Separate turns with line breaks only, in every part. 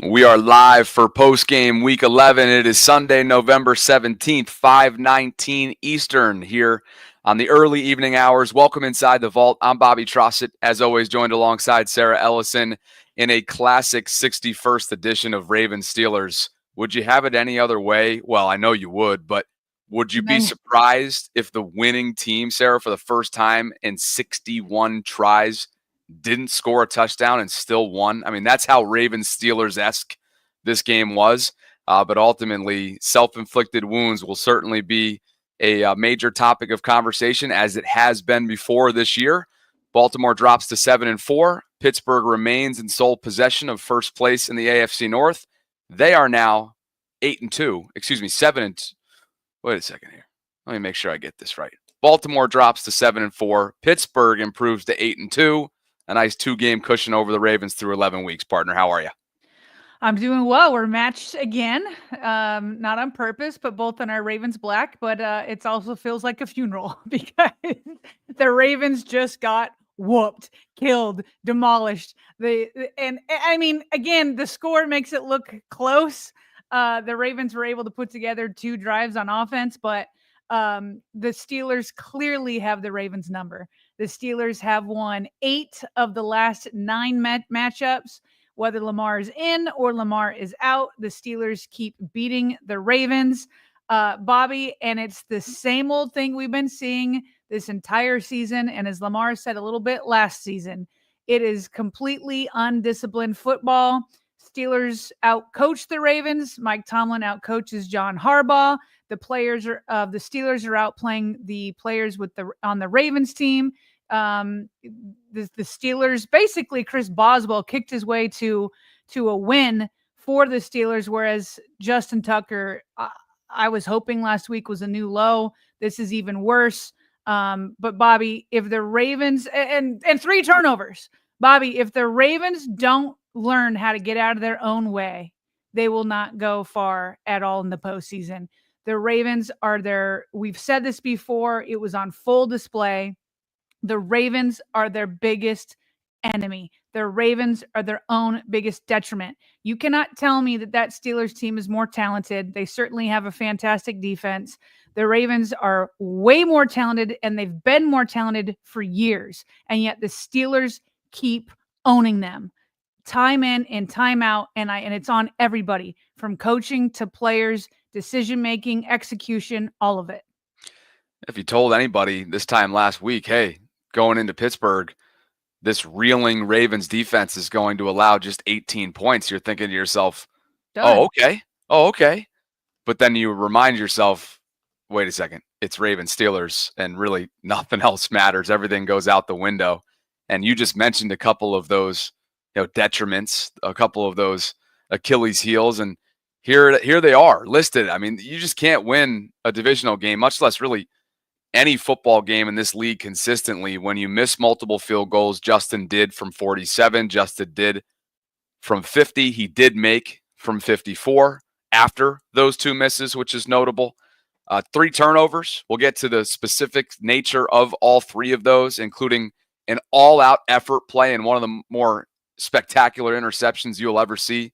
We are live for post-game week 11. It is Sunday, November 17th, 5:19 Eastern here on the early evening hours. Welcome inside the vault. I'm Bobby Trossett, as always, joined alongside Sarah Ellison in a classic 61st edition of Ravens Steelers. Would you have it any other way? Well, I know you would, but would you be surprised if the winning team, Sarah, for the first time in 61 tries, didn't score a touchdown and still won? I mean, that's how Ravens Steelers-esque this game was. But ultimately, self-inflicted wounds will certainly be a major topic of conversation, as it has been before this year. Baltimore drops to 7-4. Pittsburgh remains in sole possession of first place in the AFC North. They are now 8-2. Excuse me, 7-2. Wait a second here. Let me make sure I get this right. Baltimore drops to 7-4. Pittsburgh improves to 8-2. A nice 2-game cushion over the Ravens through 11 weeks. Partner, how are you?
I'm doing well. We're matched again, not on purpose, but both in our Ravens black. But it also feels like a funeral because the Ravens just got whooped, killed, demolished. And I mean, again, the score makes it look close. The Ravens were able to put together 2 drives on offense, but the Steelers clearly have the Ravens number. The Steelers have won 8 of the last 9 matchups. Whether Lamar is in or Lamar is out, the Steelers keep beating the Ravens, Bobby, and it's the same old thing we've been seeing this entire season. And as Lamar said a little bit last season, it is completely undisciplined football. Steelers outcoach the Ravens. Mike Tomlin outcoaches John Harbaugh. The players of the Steelers are outplaying the players on the Ravens team. The Steelers, basically Chris Boswell kicked his way to a win for the Steelers, whereas Justin Tucker, I was hoping last week was a new low. This is even worse. But Bobby, if the Ravens and 3 turnovers, Bobby, if the Ravens don't learn how to get out of their own way, they will not go far at all in the postseason. The Ravens we've said this before, it was on full display. The Ravens are their biggest enemy. The Ravens are their own biggest detriment. You cannot tell me that Steelers team is more talented. They certainly have a fantastic defense. The Ravens are way more talented, and they've been more talented for years. And yet the Steelers keep owning them time in and time out. And it's on everybody, from coaching to players, decision-making, execution, all of it.
If you told anybody this time last week, hey, going into Pittsburgh, this reeling Ravens defense is going to allow just 18 points, you're thinking to yourself, oh, okay. But then you remind yourself, wait a second, it's Ravens Steelers, and really nothing else matters. Everything goes out the window. And you just mentioned a couple of those detriments, a couple of those Achilles heels, and here they are listed. I mean, you just can't win a divisional game, much less really any football game in this league consistently when you miss multiple field goals. Justin did from 47. Justin did from 50. He did make from 54 after those 2 misses, which is notable. 3 turnovers. We'll get to the specific nature of all 3 of those, including an all-out effort play and one of the more spectacular interceptions you'll ever see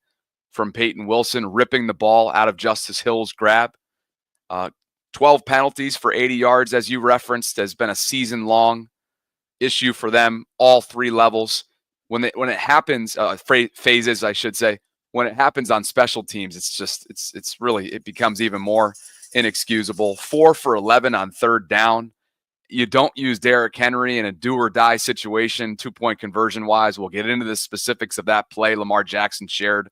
from Peyton Wilson, ripping the ball out of Justice Hill's grab. 12 penalties for 80 yards, as you referenced, has been a season-long issue for them, all 3 levels. When it happens, phases, I should say, when it happens on special teams, it becomes even more inexcusable. 4 for 11 on 3rd down. You don't use Derrick Henry in a do-or-die situation, 2-point conversion-wise. We'll get into the specifics of that play. Lamar Jackson shared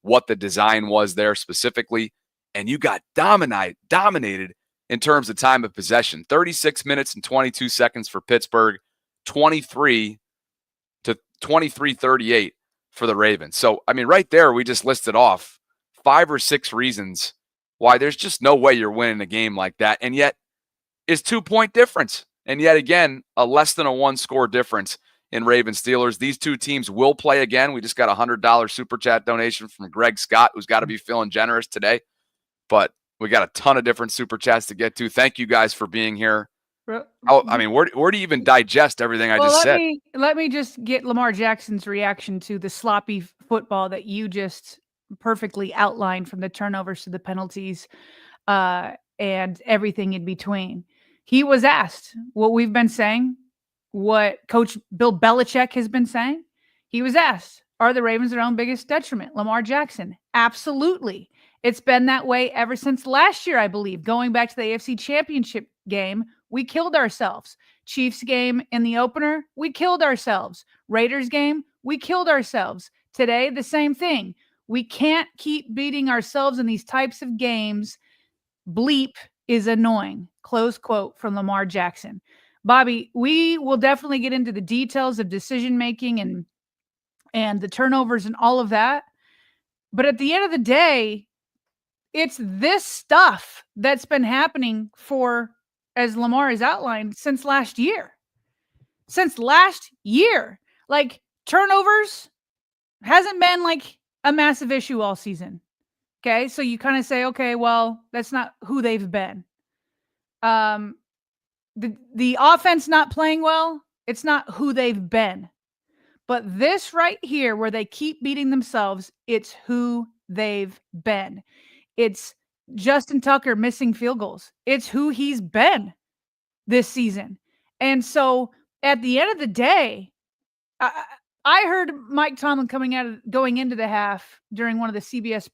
what the design was there specifically, and you got dominated in terms of time of possession. 36 minutes and 22 seconds for Pittsburgh, 23 to 23-38 for the Ravens. So, I mean, right there, we just listed off 5 or 6 reasons why there's just no way you're winning a game like that. And yet, it's 2-point difference. And yet again, a less than a 1-score difference in Ravens Steelers. These 2 teams will play again. We just got a $100 super chat donation from Greg Scott, who's got to be feeling generous today. But we got a ton of different super chats to get to. Thank you guys for being here. I mean, where do you even digest everything I just said?
Let me just get Lamar Jackson's reaction to the sloppy football that you just perfectly outlined from the turnovers to the penalties and everything in between. He was asked what we've been saying, what Coach Bill Belichick has been saying. He was asked, are the Ravens their own biggest detriment? Lamar Jackson, absolutely. It's been that way ever since last year, I believe. Going back to the AFC Championship game, we killed ourselves. Chiefs game in the opener, we killed ourselves. Raiders game, we killed ourselves. Today, the same thing. We can't keep beating ourselves in these types of games. Bleep is annoying. Close quote from Lamar Jackson. Bobby, we will definitely get into the details of decision making and the turnovers and all of that. But at the end of the day, it's this stuff that's been happening for, as Lamar has outlined, since last year. Since last year. Like, turnovers hasn't been like a massive issue all season. Okay, so you kind of say, okay, well, that's not who they've been. The offense not playing well, it's not who they've been. But this right here, where they keep beating themselves, it's who they've been. It's Justin Tucker missing field goals. It's who he's been this season. And so at the end of the day, I heard Mike Tomlin going into the half during one of the CBS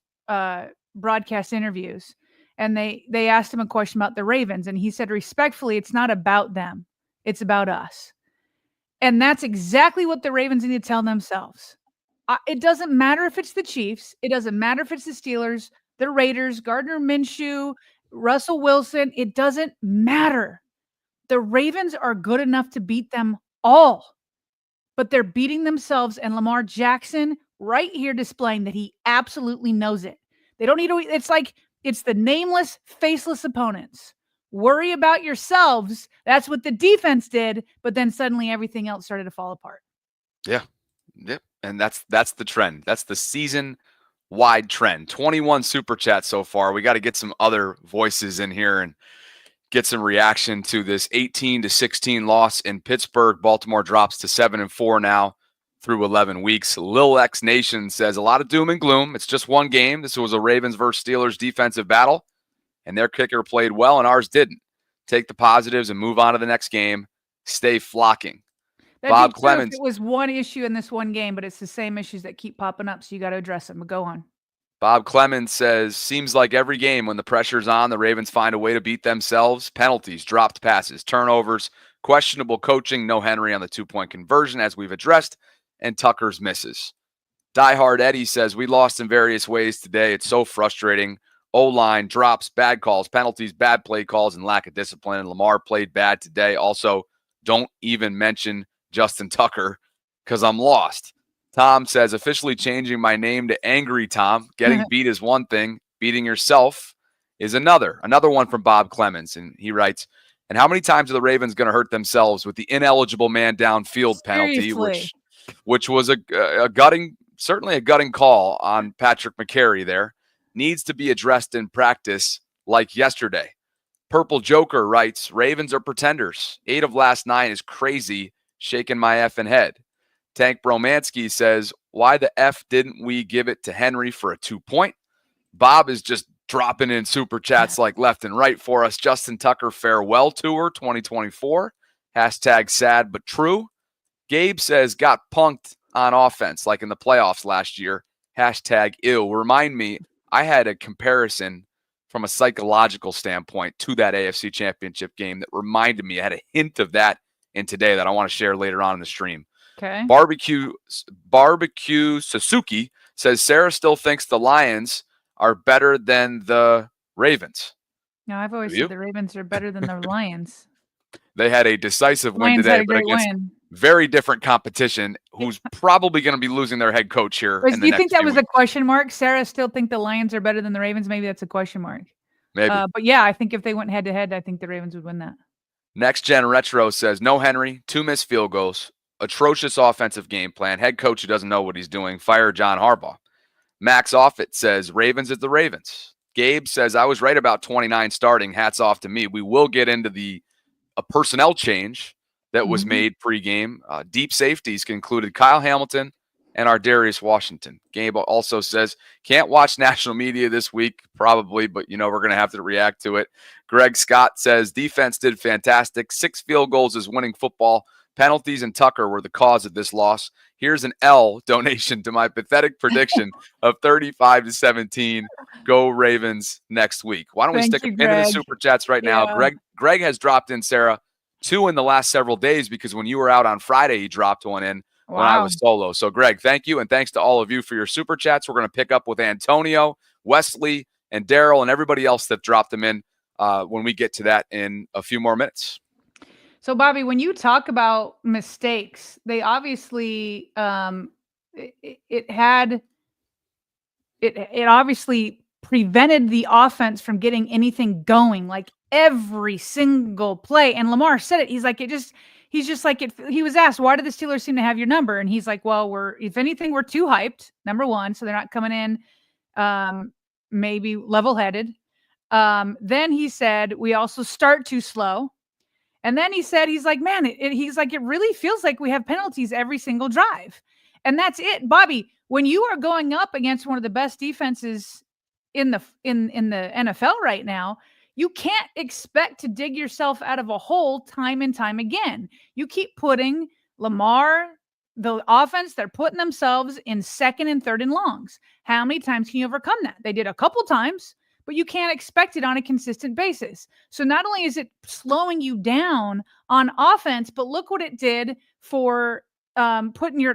broadcast interviews, and they asked him a question about the Ravens, and he said, respectfully, it's not about them. It's about us. And that's exactly what the Ravens need to tell themselves. It doesn't matter if it's the Chiefs. It doesn't matter if it's the Steelers, the Raiders, Gardner Minshew, Russell Wilson. It doesn't matter. The Ravens are good enough to beat them all. But they're beating themselves, and Lamar Jackson right here displaying that he absolutely knows it. They don't need to, it's like, it's the nameless, faceless opponents. Worry about yourselves. That's what the defense did, but then suddenly everything else started to fall apart.
Yeah. Yep. And that's the trend. That's the season-wide trend. 21 super chats so far. We got to get some other voices in here and get some reaction to this 18-16 loss in Pittsburgh. Baltimore drops to 7-4 now through 11 weeks. Lil X Nation says a lot of doom and gloom. It's just one game. This was a Ravens versus Steelers defensive battle, and their kicker played well and ours didn't. Take the positives and move on to the next game. Stay flocking. Bob Clemens.
It was one issue in this one game, but it's the same issues that keep popping up, so you got to address them. But go on.
Bob Clemens says, seems like every game when the pressure's on, the Ravens find a way to beat themselves. Penalties, dropped passes, turnovers, questionable coaching, no Henry on the 2-point conversion, as we've addressed, and Tucker's misses. Diehard Eddie says, we lost in various ways today. It's so frustrating. O-line, drops, bad calls, penalties, bad play calls, and lack of discipline. And Lamar played bad today. Also, don't even mention Justin Tucker because I'm lost. Tom says, officially changing my name to Angry Tom. Getting beat is one thing. Beating yourself is another. Another one from Bob Clemens. And he writes, and how many times are the Ravens going to hurt themselves with the ineligible man downfield penalty, which was a gutting, certainly a gutting call on Patrick McCary there. Needs to be addressed in practice like yesterday. Purple Joker writes, Ravens are pretenders. 8 of last 9 is crazy. Shaking my effing head. Tank Bromansky says, why the F didn't we give it to Henry for a 2-point? Bob is just dropping in super chats like left and right for us. Justin Tucker farewell tour 2024. Hashtag sad but true. Gabe says, got punked on offense like in the playoffs last year. Hashtag ill. Remind me, I had a comparison from a psychological standpoint to that AFC Championship game that reminded me. I had a hint of that in today that I want to share later on in the stream.
Okay.
Barbecue Suzuki says Sarah still thinks the Lions are better than the Ravens.
No, I've always said the Ravens are better than the Lions.
They had a decisive win today, but against very different competition who's probably going to be losing their head coach here.
Do you think that was a question mark? Sarah still think the Lions are better than the Ravens? Maybe that's a question mark.
Maybe.
But yeah, I think if they went head-to-head, I think the Ravens would win that.
Next Gen Retro says, no Henry, 2 missed field goals, atrocious offensive game plan, head coach who doesn't know what he's doing, fire John Harbaugh. Max Offit says, Ravens at the Ravens. Gabe says, I was right about 29 starting. Hats off to me. We will get into a personnel change that was made pregame. Deep safeties concluded Kyle Hamilton and our Darius Washington. Gabe also says, can't watch national media this week, probably, but we're going to have to react to it. Greg Scott says, defense did fantastic. 6 field goals is winning football. Penalties and Tucker were the cause of this loss. Here's an L donation to my pathetic prediction of 35-17. Go Ravens next week. Why don't we stick into the super chats right now? Greg has dropped in, Sarah, 2 in the last several days because when you were out on Friday, he dropped one in when I was solo. So, Greg, thank you, and thanks to all of you for your super chats. We're going to pick up with Antonio, Wesley, and Daryl, and everybody else that dropped them in when we get to that in a few more minutes.
So, Bobby, when you talk about mistakes, they obviously it obviously prevented the offense from getting anything going, like every single play. And Lamar said it. He's like, he was asked, why do the Steelers seem to have your number? And he's like, well, if anything, we're too hyped, number one. So they're not coming in maybe level-headed. Then he said, we also start too slow. And then he said, he's like, man, it really feels like we have penalties every single drive. And that's it, Bobby. When you are going up against one of the best defenses in the NFL right now, you can't expect to dig yourself out of a hole time and time again. You keep putting Lamar, the offense, they're putting themselves in 2nd and 3rd and longs. How many times can you overcome that? They did a couple times, but you can't expect it on a consistent basis. So not only is it slowing you down on offense, but look what it did for putting your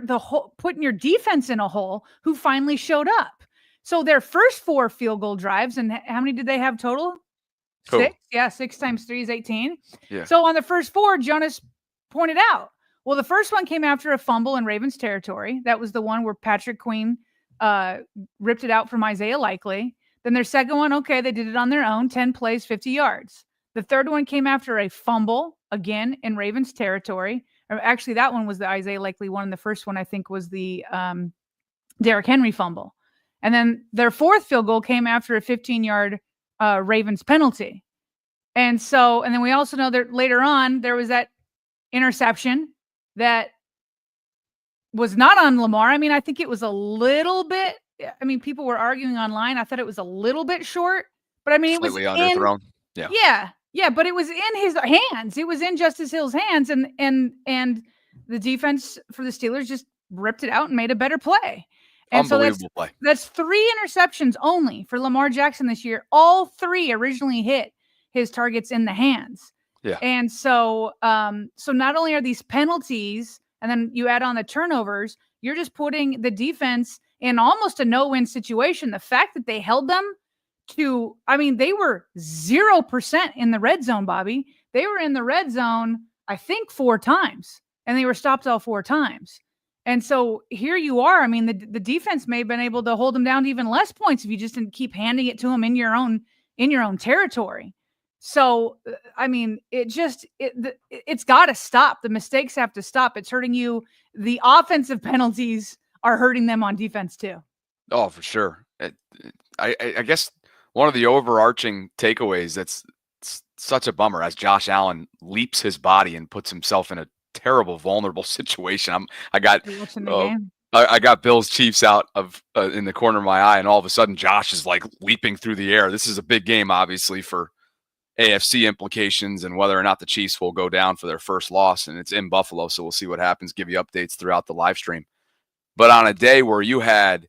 defense in a hole, who finally showed up. So their first 4 field goal drives, and how many did they have total?
Cool.
6? Yeah, 6 times 3 is 18.
Yeah.
So on the first 4, Jonas pointed out, well, the first one came after a fumble in Ravens territory. That was the one where Patrick Queen ripped it out from Isaiah Likely. Then their second one, okay, they did it on their own, 10 plays, 50 yards. The third one came after a fumble, again, in Ravens territory. Or actually, that one was the Isaiah Likely one. And the first one, I think, was the Derrick Henry fumble. And then their fourth field goal came after a 15-yard Ravens penalty. And then we also know that later on, there was that interception that was not on Lamar. I mean, I think it was a little bit, people were arguing online. I thought it was a little bit short, but I mean,
slightly underthrown.
Yeah, but it was in his hands. It was in Justice Hill's hands, and the defense for the Steelers just ripped it out and made a better play. And
unbelievable play.
That's 3 interceptions only for Lamar Jackson this year. All 3 originally hit his targets in the hands.
Yeah.
And so not only are these penalties, and then you add on the turnovers, you're just putting the defense in almost a no-win situation. The fact that they held them to, they were 0% in the red zone, Bobby. They were in the red zone, I think, 4 times, and they were stopped all 4 times. And so here you are. The defense may have been able to hold them down to even less points if you just didn't keep handing it to them in your own territory. So, it's got to stop. The mistakes have to stop. It's hurting you. The offensive penalties are hurting them on defense too.
Oh, for sure. I guess one of the overarching takeaways that's such a bummer as Josh Allen leaps his body and puts himself in a terrible, vulnerable situation. I got Bills Chiefs out of in the corner of my eye, and all of a sudden Josh is like leaping through the air. This is a big game, obviously, for AFC implications and whether or not the Chiefs will go down for their first loss, and it's in Buffalo, so we'll see what happens. Give you updates throughout the live stream. But on a day where you had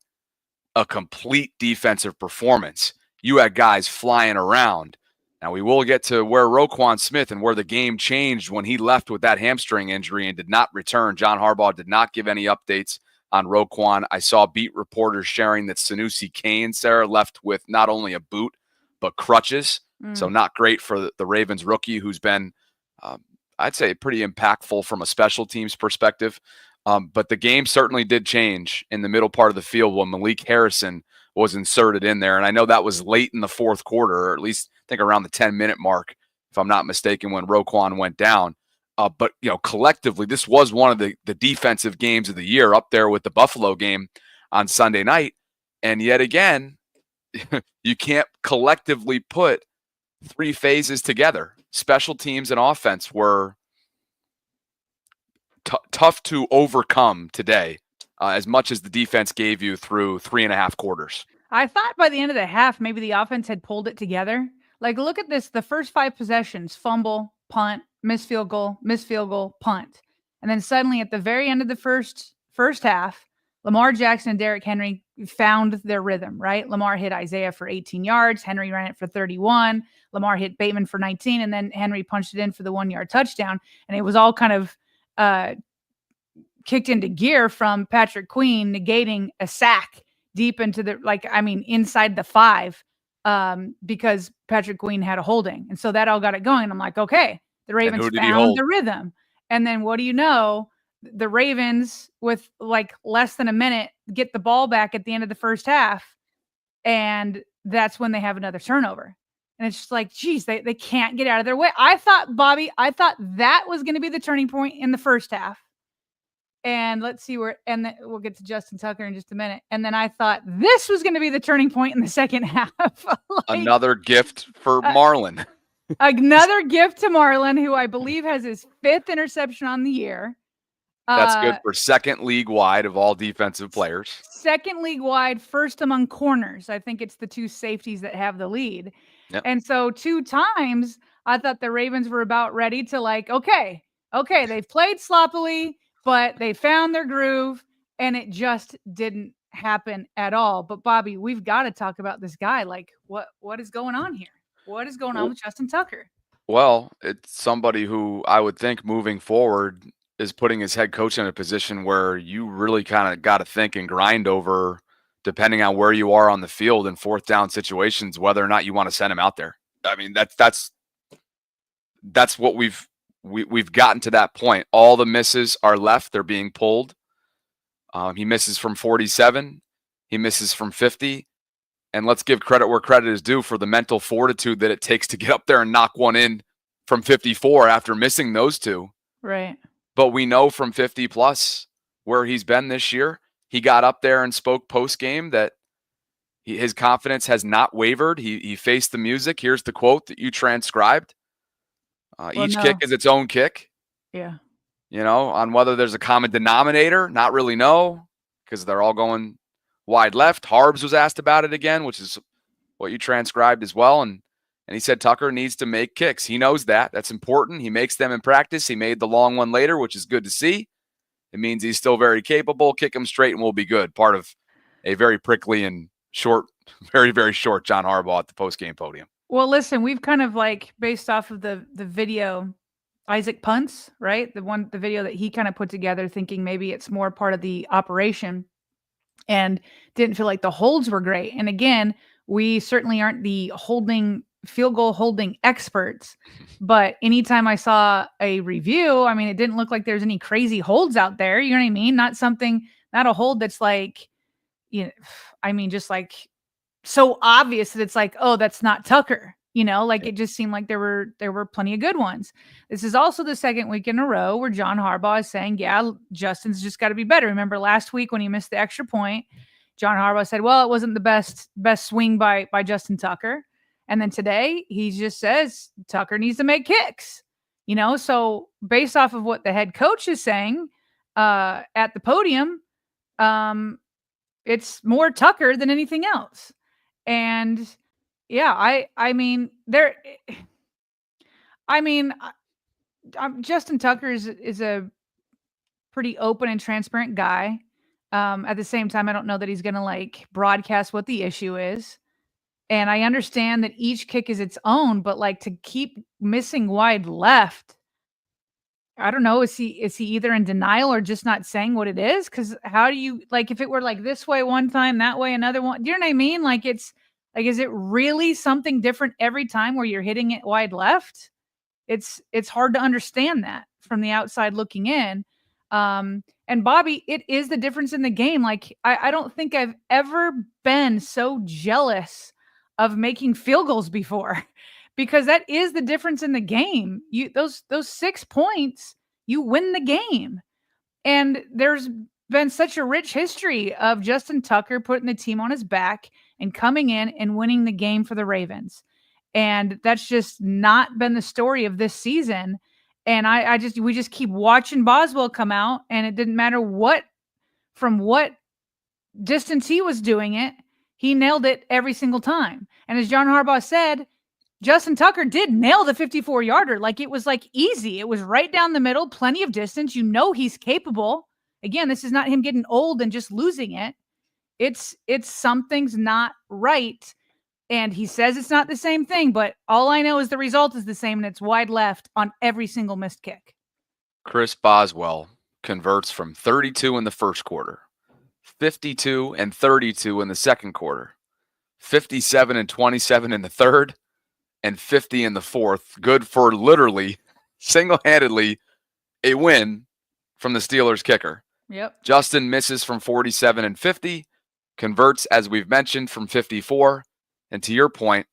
a complete defensive performance, you had guys flying around. Now, we will get to where Roquan Smith and where the game changed when he left with that hamstring injury and did not return. John Harbaugh did not give any updates on Roquan. I saw beat reporters sharing that Sanusi Kane, Sarah, left with not only a boot, but crutches. So not great for the Ravens rookie, who's been, I'd say, pretty impactful from a special teams perspective. But the game certainly did change in the middle part of the field when Malik Harrison was inserted in there. And I know that was late in the fourth quarter, or at least I think around the 10-minute mark, if I'm not mistaken, when Roquan went down. But, collectively, this was one of the defensive games of the year, up there with the Buffalo game on Sunday night. And yet again, you can't collectively put 3 phases together. Special teams and offense were tough to overcome today as much as the defense gave you through 3.5 quarters.
I thought by the end of the half, maybe the offense had pulled it together. Like, look at this. The first 5 possessions, fumble, punt, miss field goal, punt. And then suddenly at the very end of the first half, Lamar Jackson and Derrick Henry found their rhythm, right? Lamar hit Isaiah for 18 yards. Henry ran it for 31. Lamar hit Bateman for 19. And then Henry punched it in for the 1-yard touchdown. And it was all kind of kicked into gear from Patrick Queen negating a sack deep into the, inside the 5, because Patrick Queen had a holding. And so that all got it going. I'm like, okay, the Ravens found the rhythm. And then what do you know? The Ravens, with like less than a minute, get the ball back at the end of the first half. And that's when they have another turnover. And it's just like, geez, they can't get out of their way. I thought, Bobby, that was going to be the turning point in the first half. And let's see and then we'll get to Justin Tucker in just a minute. And then I thought this was going to be the turning point in the second half.
Another gift for Marlon.
Another gift to Marlon, who I believe has his 5th interception on the year.
That's good for second league wide of all defensive players.
Second league wide, first among corners. I think it's the 2 safeties that have the lead. Yep. And so 2 times I thought the Ravens were about ready to okay, they've played sloppily, but they found their groove, and it just didn't happen at all. But Bobby, we've got to talk about this guy. Like, what is going on here? What is going on with Justin Tucker?
Well, it's somebody who I would think moving forward is putting his head coach in a position where you really kind of got to think and grind over, depending on where you are on the field in 4th down situations, whether or not you want to send him out there. I mean, that's what we've gotten to that point. All the misses are left. They're being pulled. He misses from 47. He misses from 50. And let's give credit where credit is due for the mental fortitude that it takes to get up there and knock one in from 54 after missing those 2.
Right.
But we know from 50 plus where he's been this year. He got up there and spoke post-game that his confidence has not wavered. He faced the music. Here's the quote that you transcribed. Each kick is its own kick.
Yeah.
On whether there's a common denominator, not really know, because they're all going wide left. Harbs was asked about it again, which is what you transcribed as well. And he said Tucker needs to make kicks. He knows that. That's important. He makes them in practice. He made the long one later, which is good to see. It means he's still very capable. Kick him straight and we'll be good. Part of a very prickly and short, very, very short John Harbaugh at the post-game podium.
Well, listen, we've kind of based off of the video, Isaac punts, right? The video that he kind of put together, thinking maybe it's more part of the operation, and didn't feel like the holds were great. And again, we certainly aren't the field goal holding experts, but anytime I saw a review, I mean, it didn't look like there's any crazy holds out there. You know what I mean? Not a hold that's just so obvious that it's oh, that's not Tucker. It just seemed like there were plenty of good ones. This is also the second week in a row where John Harbaugh is saying, yeah, Justin's just got to be better. Remember last week when he missed the extra point, John Harbaugh said, well, it wasn't the best swing by Justin Tucker. And then today he just says Tucker needs to make kicks, so based off of what the head coach is saying at the podium, it's more Tucker than anything else. And yeah, Justin Tucker is a pretty open and transparent guy. At the same time, I don't know that he's going to broadcast what the issue is. And I understand that each kick is its own, but to keep missing wide left, I don't know. Is he either in denial or just not saying what it is? Because how do you if it were this way one time, that way another one? Do you know what I mean? Is it really something different every time where you're hitting it wide left? It's hard to understand that from the outside looking in. And Bobby, it is the difference in the game. I don't think I've ever been so jealous of making field goals before, because that is the difference in the game. Those 6 points, you win the game. And there's been such a rich history of Justin Tucker putting the team on his back and coming in and winning the game for the Ravens. And that's just not been the story of this season. And we just keep watching Boswell come out, and it didn't matter what from what distance he was doing it, he nailed it every single time. And as John Harbaugh said, Justin Tucker did nail the 54-yarder. Like, it was like easy. It was right down the middle, plenty of distance. You know he's capable. Again, this is not him getting old and just losing it. It's something's not right. And he says it's not the same thing, but all I know is the result is the same, and it's wide left on every single missed kick.
Chris Boswell converts from 32 in the first quarter, 52 and 32 in the second quarter, 57 and 27 in the third, and 50 in the fourth. Good for literally single-handedly a win from the Steelers kicker.
Yep.
Justin misses from 47 and 50, converts, as we've mentioned, from 54. And to your point,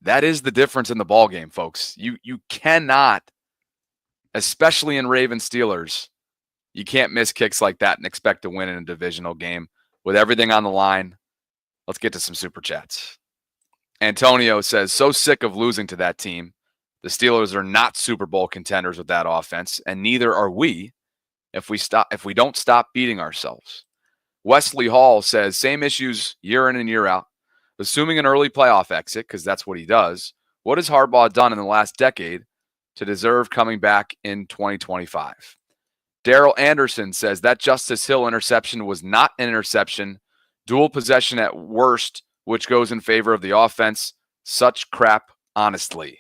that is the difference in the ball game, folks. You cannot, especially in Ravens Steelers, you can't miss kicks like that and expect to win in a divisional game with everything on the line. Let's get to some super chats. Antonio says, so sick of losing to that team. The Steelers are not Super Bowl contenders with that offense, and neither are we if we don't stop beating ourselves. Wesley Hall says, same issues year in and year out. Assuming an early playoff exit, because that's what he does, what has Harbaugh done in the last decade to deserve coming back in 2025? Daryl Anderson says that Justice Hill interception was not an interception. Dual possession at worst, which goes in favor of the offense. Such crap, honestly.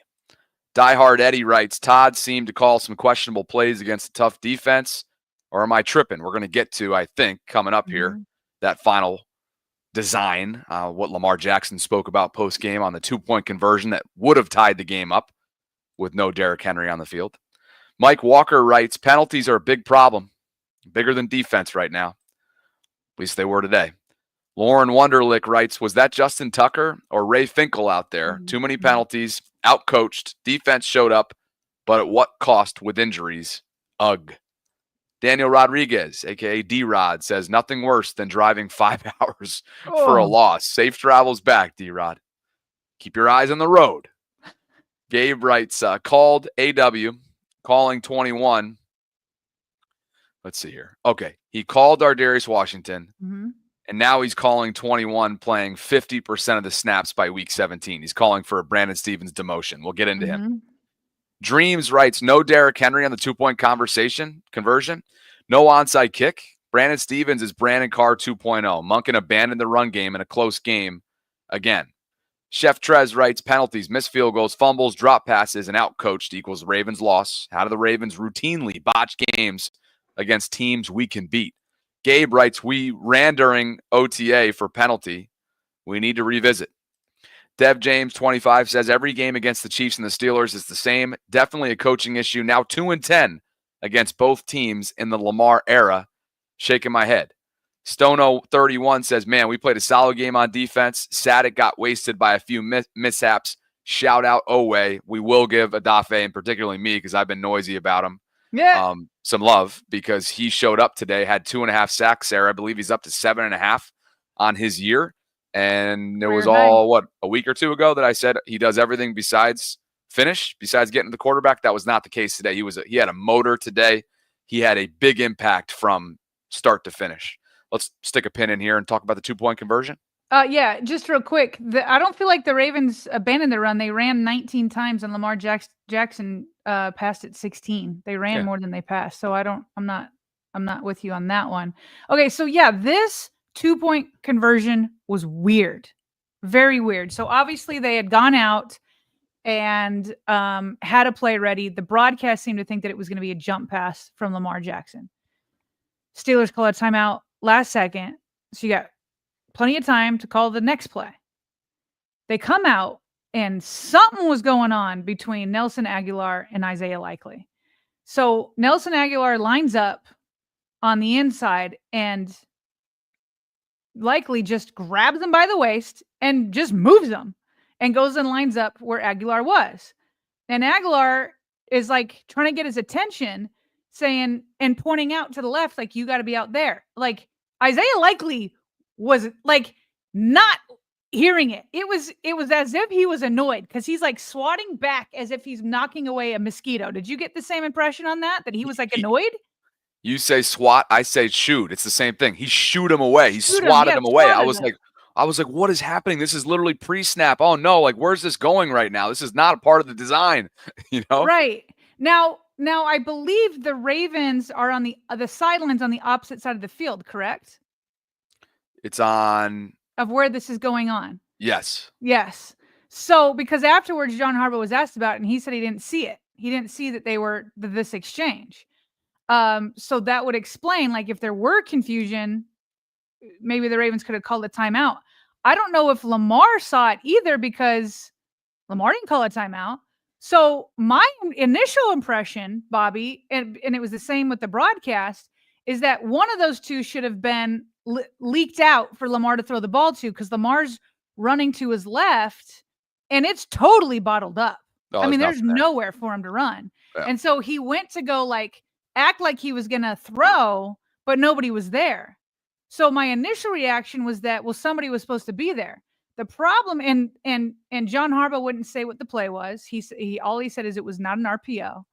Diehard Eddie writes, Todd seemed to call some questionable plays against a tough defense. Or am I tripping? We're going to get to, I think, coming up here, that final design, what Lamar Jackson spoke about post-game on the 2-point conversion that would have tied the game up with no Derrick Henry on the field. Mike Walker writes, penalties are a big problem, bigger than defense right now. At least they were today. Lauren Wunderlich writes, was that Justin Tucker or Ray Finkel out there? Too many penalties, outcoached, defense showed up, but at what cost with injuries? Ugh. Daniel Rodriguez, a.k.a. D-Rod, says nothing worse than driving 5 hours for a loss. Safe travels back, D-Rod. Keep your eyes on the road. Gabe writes, called AW, calling 21. Let's see here. Okay, he called Ardarius Washington, and now he's calling 21, playing 50% of the snaps by week 17. He's calling for a Brandon Stevens demotion. We'll get into him. Dreams writes, no Derrick Henry on the 2-point conversion. No onside kick. Brandon Stevens is Brandon Carr 2.0. Monken abandoned the run game in a close game again. Chef Trez writes, penalties, missed field goals, fumbles, drop passes, and outcoached equals Ravens loss. How do the Ravens routinely botch games against teams we can beat? Gabe writes, we ran during OTA for penalty. We need to revisit. Dev James 25 says every game against the Chiefs and the Steelers is the same. Definitely a coaching issue. Now 2-10 against both teams in the Lamar era. Shaking my head. Stono 31 says, man, we played a solid game on defense. Sad it got wasted by a few mishaps. Shout out Owe. We will give Adafe, and particularly me, because I've been noisy about him, some love, because he showed up today, had 2.5 sacks there. I believe he's up to 7.5 on his year. And it was a week or two ago that I said he does everything besides finish, besides getting to the quarterback. That was not the case today. He had a motor today. He had a big impact from start to finish. Let's stick a pin in here and talk about the 2-point conversion.
Yeah, just real quick. I don't feel like the Ravens abandoned the run. They ran 19 times, and Lamar Jackson passed it 16. They ran more than they passed. So I'm not with you on that one. Okay, so yeah, this 2-point conversion was weird, very weird. So obviously they had gone out and had a play ready. The broadcast seemed to think that it was going to be a jump pass from Lamar Jackson. Steelers call a timeout last second, so you got plenty of time to call the next play. They come out, and something was going on between Nelson Aguilar and Isaiah Likely. So Nelson Aguilar lines up on the inside, and Likely just grabs him by the waist and just moves him and goes and lines up where Aguilar was. And Aguilar is like trying to get his attention, saying and pointing out to the left, like, you got to be out there. Like, Isaiah Likely was like not hearing it. It was as if he was annoyed, because he's like swatting back as if he's knocking away a mosquito. Did you get the same impression on that he was like annoyed?
You say swat, I say shoot. It's the same thing. He shoot him away. He
Shoot him,
swatted
yeah,
him away. I was
swatted him.
like, what is happening? This is literally pre-snap. Oh no, like where's this going right now? This is not a part of the design, you know?
Right. Now I believe the Ravens are on the sidelines on the opposite side of the field, correct?
It's on
Of where this is going on.
Yes.
Yes. So, because afterwards John Harbaugh was asked about it and he said he didn't see it. He didn't see that they were this exchange. So that would explain, like, if there were confusion, maybe the Ravens could have called a timeout. I don't know if Lamar saw it either because Lamar didn't call a timeout. So my initial impression, Bobby, and it was the same with the broadcast, is that one of those two should have been leaked out for Lamar to throw the ball to, because Lamar's running to his left and it's totally bottled up.
Oh,
I mean, there's nowhere for him to run.
Yeah.
And so he went to go act like he was going to throw, but nobody was there. So my initial reaction was that, well, somebody was supposed to be there. The problem, and John Harbaugh wouldn't say what the play was. He all he said is it was not an RPO.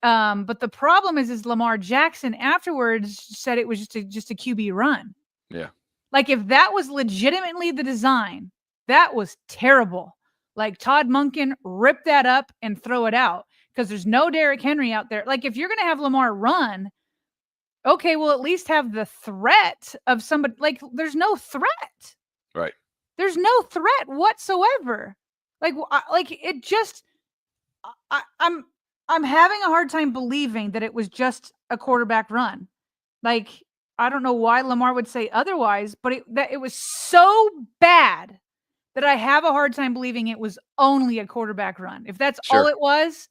But the problem is Lamar Jackson afterwards said it was just a QB run.
Yeah.
Like, if that was legitimately the design, that was terrible. Like, Todd Monken rip that up and throw it out, because there's no Derrick Henry out there. Like, if you're going to have Lamar run, okay, well, at least have the threat of somebody. Like, there's no threat.
Right.
There's no threat whatsoever. Like it just, I'm having a hard time believing that it was just a quarterback run. Like, I don't know why Lamar would say otherwise, but it was so bad that I have a hard time believing it was only a quarterback run. If that's all it was,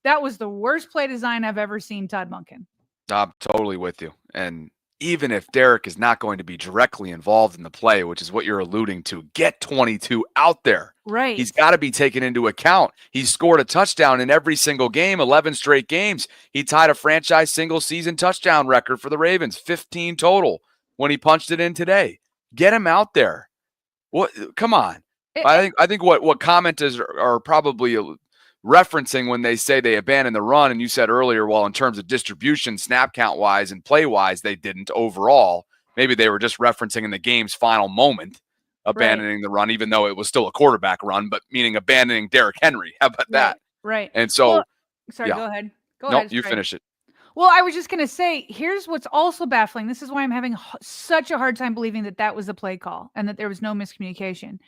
that was the worst play design I've ever seen Todd Monken.
I'm totally with you. And even if Derrick is not going to be directly involved in the play, which is what you're alluding to, get 22 out there.
Right.
He's got to be taken into account. He's scored a touchdown in every single game, 11 straight games. He tied a franchise single-season touchdown record for the Ravens, 15 total, when he punched it in today. Get him out there. What? Come on. I think what commenters are probably referencing when they say they abandoned the run, and you said earlier, well, in terms of distribution, snap count wise and play wise, they didn't overall. Maybe they were just referencing in the game's final moment, abandoning the run, even though it was still a quarterback run, but meaning abandoning Derrick Henry. How about that?
Right.
And so,
sorry, go ahead.
Nope, you finish it.
Well, I was just going to say, here's what's also baffling. This is why I'm having such a hard time believing that was a play call and that there was no miscommunication.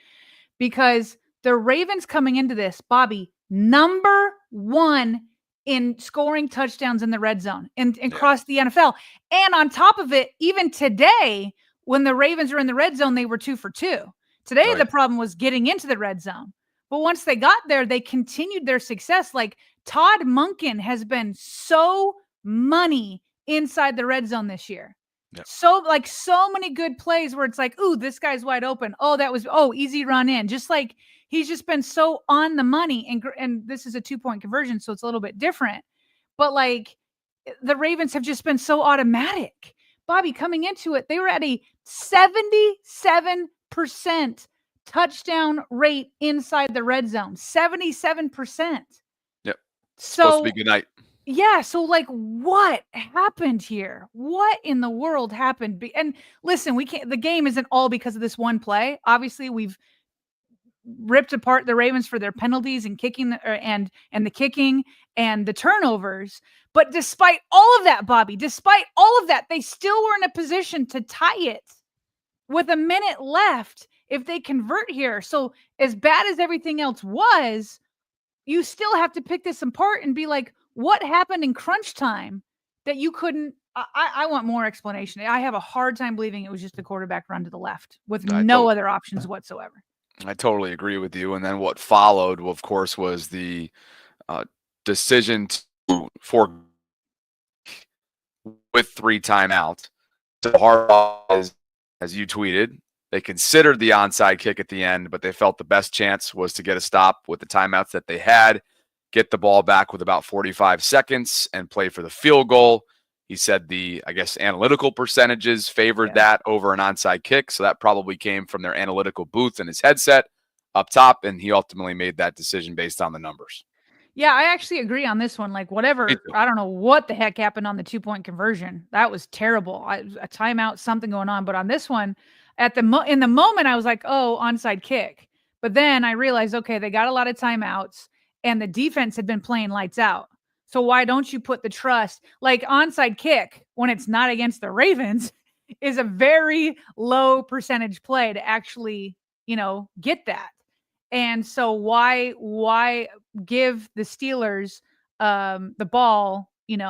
Because the Ravens coming into this, Bobby, number one in scoring touchdowns in the red zone and across the NFL. And on top of it, even today, when the Ravens were in the red zone, they were 2 for 2. Today, the problem was getting into the red zone. But once they got there, they continued their success. Like, Todd Monken has been so money inside the red zone this year. Yep. So many good plays where it's like, ooh, this guy's wide open. Oh, easy run in. Just like, he's just been so on the money, and this is a 2-point conversion, so it's a little bit different. But like, the Ravens have just been so automatic. Bobby, coming into it, they were at a 77% touchdown rate inside the red zone. 77%.
Yep.
So,
supposed to be good night.
Yeah. So, like, what happened here? What in the world happened? And listen, the game isn't all because of this one play. Obviously, we've ripped apart the Ravens for their penalties and kicking and the kicking and the turnovers. But despite all of that, Bobby, they still were in a position to tie it with a minute left if they convert here. So as bad as everything else was, you still have to pick this apart and be like, what happened in crunch time that you couldn't? I want more explanation. I have a hard time believing it was just a quarterback run to the left with no other options whatsoever.
I totally agree with you. And then what followed, of course, was the decision for with 3 timeouts. So Harbaugh, as you tweeted, they considered the onside kick at the end, but they felt the best chance was to get a stop with the timeouts that they had, get the ball back with about 45 seconds, and play for the field goal. He said analytical percentages favored that over an onside kick. So that probably came from their analytical booth and his headset up top. And he ultimately made that decision based on the numbers.
Yeah, I actually agree on this one. Like, whatever, I don't know what the heck happened on the 2-point conversion. That was terrible. A timeout, something going on. But on this one, in the moment, I was like, oh, onside kick. But then I realized, okay, they got a lot of timeouts, and the defense had been playing lights out. So why don't you put the trust? Like, onside kick, when it's not against the Ravens, is a very low percentage play to actually, get that. And so why give the Steelers the ball, in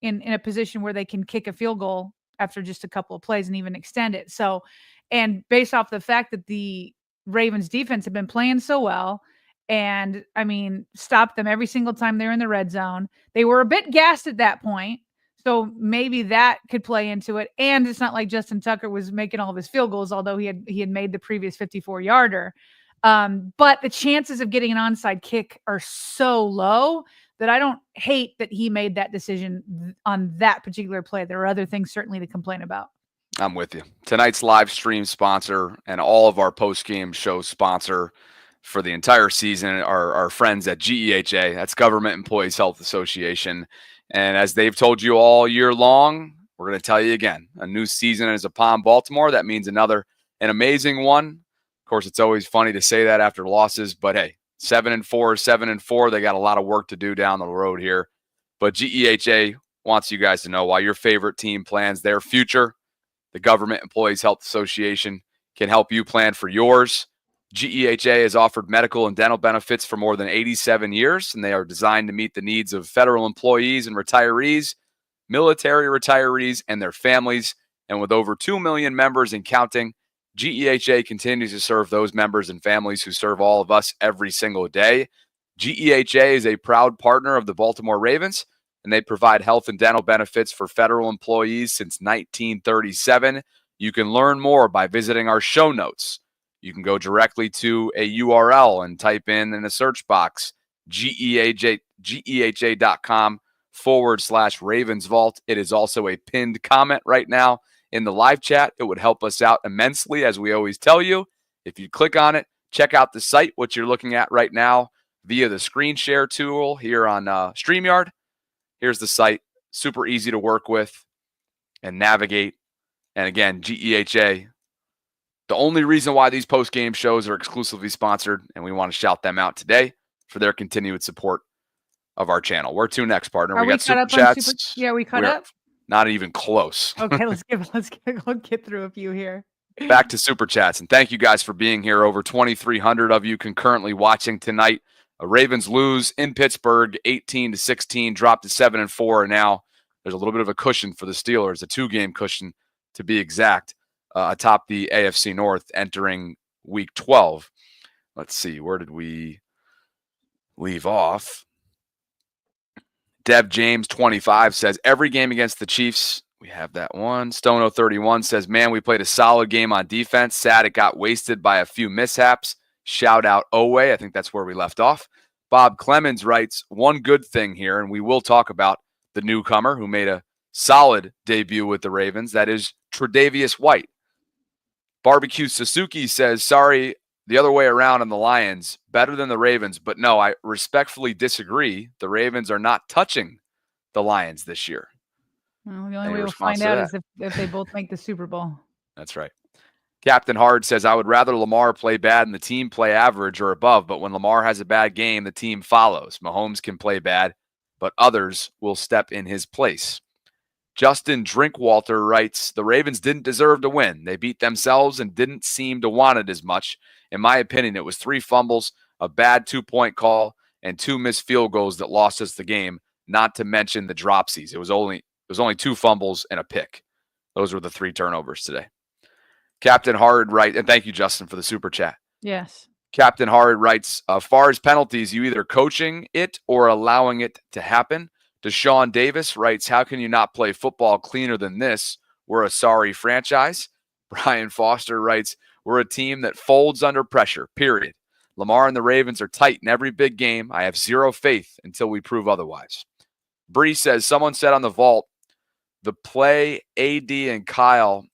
a position where they can kick a field goal after just a couple of plays and even extend it. So, and based off the fact that the Ravens defense have been playing so well, and I mean, stopped them every single time they're in the red zone. They were a bit gassed at that point. So maybe that could play into it. And it's not like Justin Tucker was making all of his field goals, although he had made the previous 54-yarder. But the chances of getting an onside kick are so low that I don't hate that he made that decision on that particular play. There are other things certainly to complain about.
I'm with you. Tonight's live stream sponsor and all of our post-game show sponsor for the entire season are our friends at GEHA. That's Government Employees Health Association. And as they've told you all year long, we're going to tell you again, a new season is upon Baltimore. That means an amazing one. Of course, it's always funny to say that after losses, but hey, 7-4, 7-4. They got a lot of work to do down the road here. But GEHA wants you guys to know why your favorite team plans their future. The Government Employees Health Association can help you plan for yours. GEHA has offered medical and dental benefits for more than 87 years, and they are designed to meet the needs of federal employees and retirees, military retirees, and their families. And with over 2 million members and counting, GEHA continues to serve those members and families who serve all of us every single day. GEHA is a proud partner of the Baltimore Ravens, and they provide health and dental benefits for federal employees since 1937. You can learn more by visiting our show notes. You can go directly to a URL and type in the search box, geha.com/RavensVault. It is also a pinned comment right now in the live chat. It would help us out immensely, as we always tell you. If you click on it, check out the site, what you're looking at right now via the screen share tool here on StreamYard. Here's the site. Super easy to work with and navigate. And again, GEHA, the only reason why these post-game shows are exclusively sponsored, and we want to shout them out today for their continued support of our channel. Where to next, partner?
We got super chats. We caught up.
Not even close.
Okay, let's get through a few here.
Back to super chats, and thank you guys for being here. Over 2,300 of you concurrently watching tonight. Ravens lose in Pittsburgh, 18-16, dropped to 7-4, and now there's a little bit of a cushion for the Steelers, a 2-game cushion to be exact, atop the AFC North entering Week 12. Let's see, where did we leave off? Dev James 25 says, every game against the Chiefs, we have that one. Stono 31 says, man, we played a solid game on defense. Sad it got wasted by a few mishaps. Shout out Owe. I think that's where we left off. Bob Clemens writes, one good thing here, and we will talk about the newcomer who made a solid debut with the Ravens. That is Tre'Davious White. Barbecue Suzuki says, sorry, the other way around on the Lions. Better than the Ravens, but no, I respectfully disagree. The Ravens are not touching the Lions this year.
Well, the only way we'll find out is if they both make the Super Bowl.
That's right. Captain Hard says, I would rather Lamar play bad and the team play average or above, but when Lamar has a bad game, the team follows. Mahomes can play bad, but others will step in his place. Justin Drinkwalter writes, the Ravens didn't deserve to win. They beat themselves and didn't seem to want it as much. In my opinion, it was 3 fumbles, a bad 2-point call, and 2 missed field goals that lost us the game, not to mention the dropsies. It was only 2 fumbles and a pick. Those were the 3 turnovers today. Captain Hard writes, and thank you, Justin, for the super chat.
Yes.
Captain Hard writes, as far as penalties, you either coaching it or allowing it to happen. Deshaun Davis writes, how can you not play football cleaner than this? We're a sorry franchise. Brian Foster writes, we're a team that folds under pressure, period. Lamar and the Ravens are tight in every big game. I have zero faith until we prove otherwise. Bree says, someone said on the vault, the play AD and Kyle,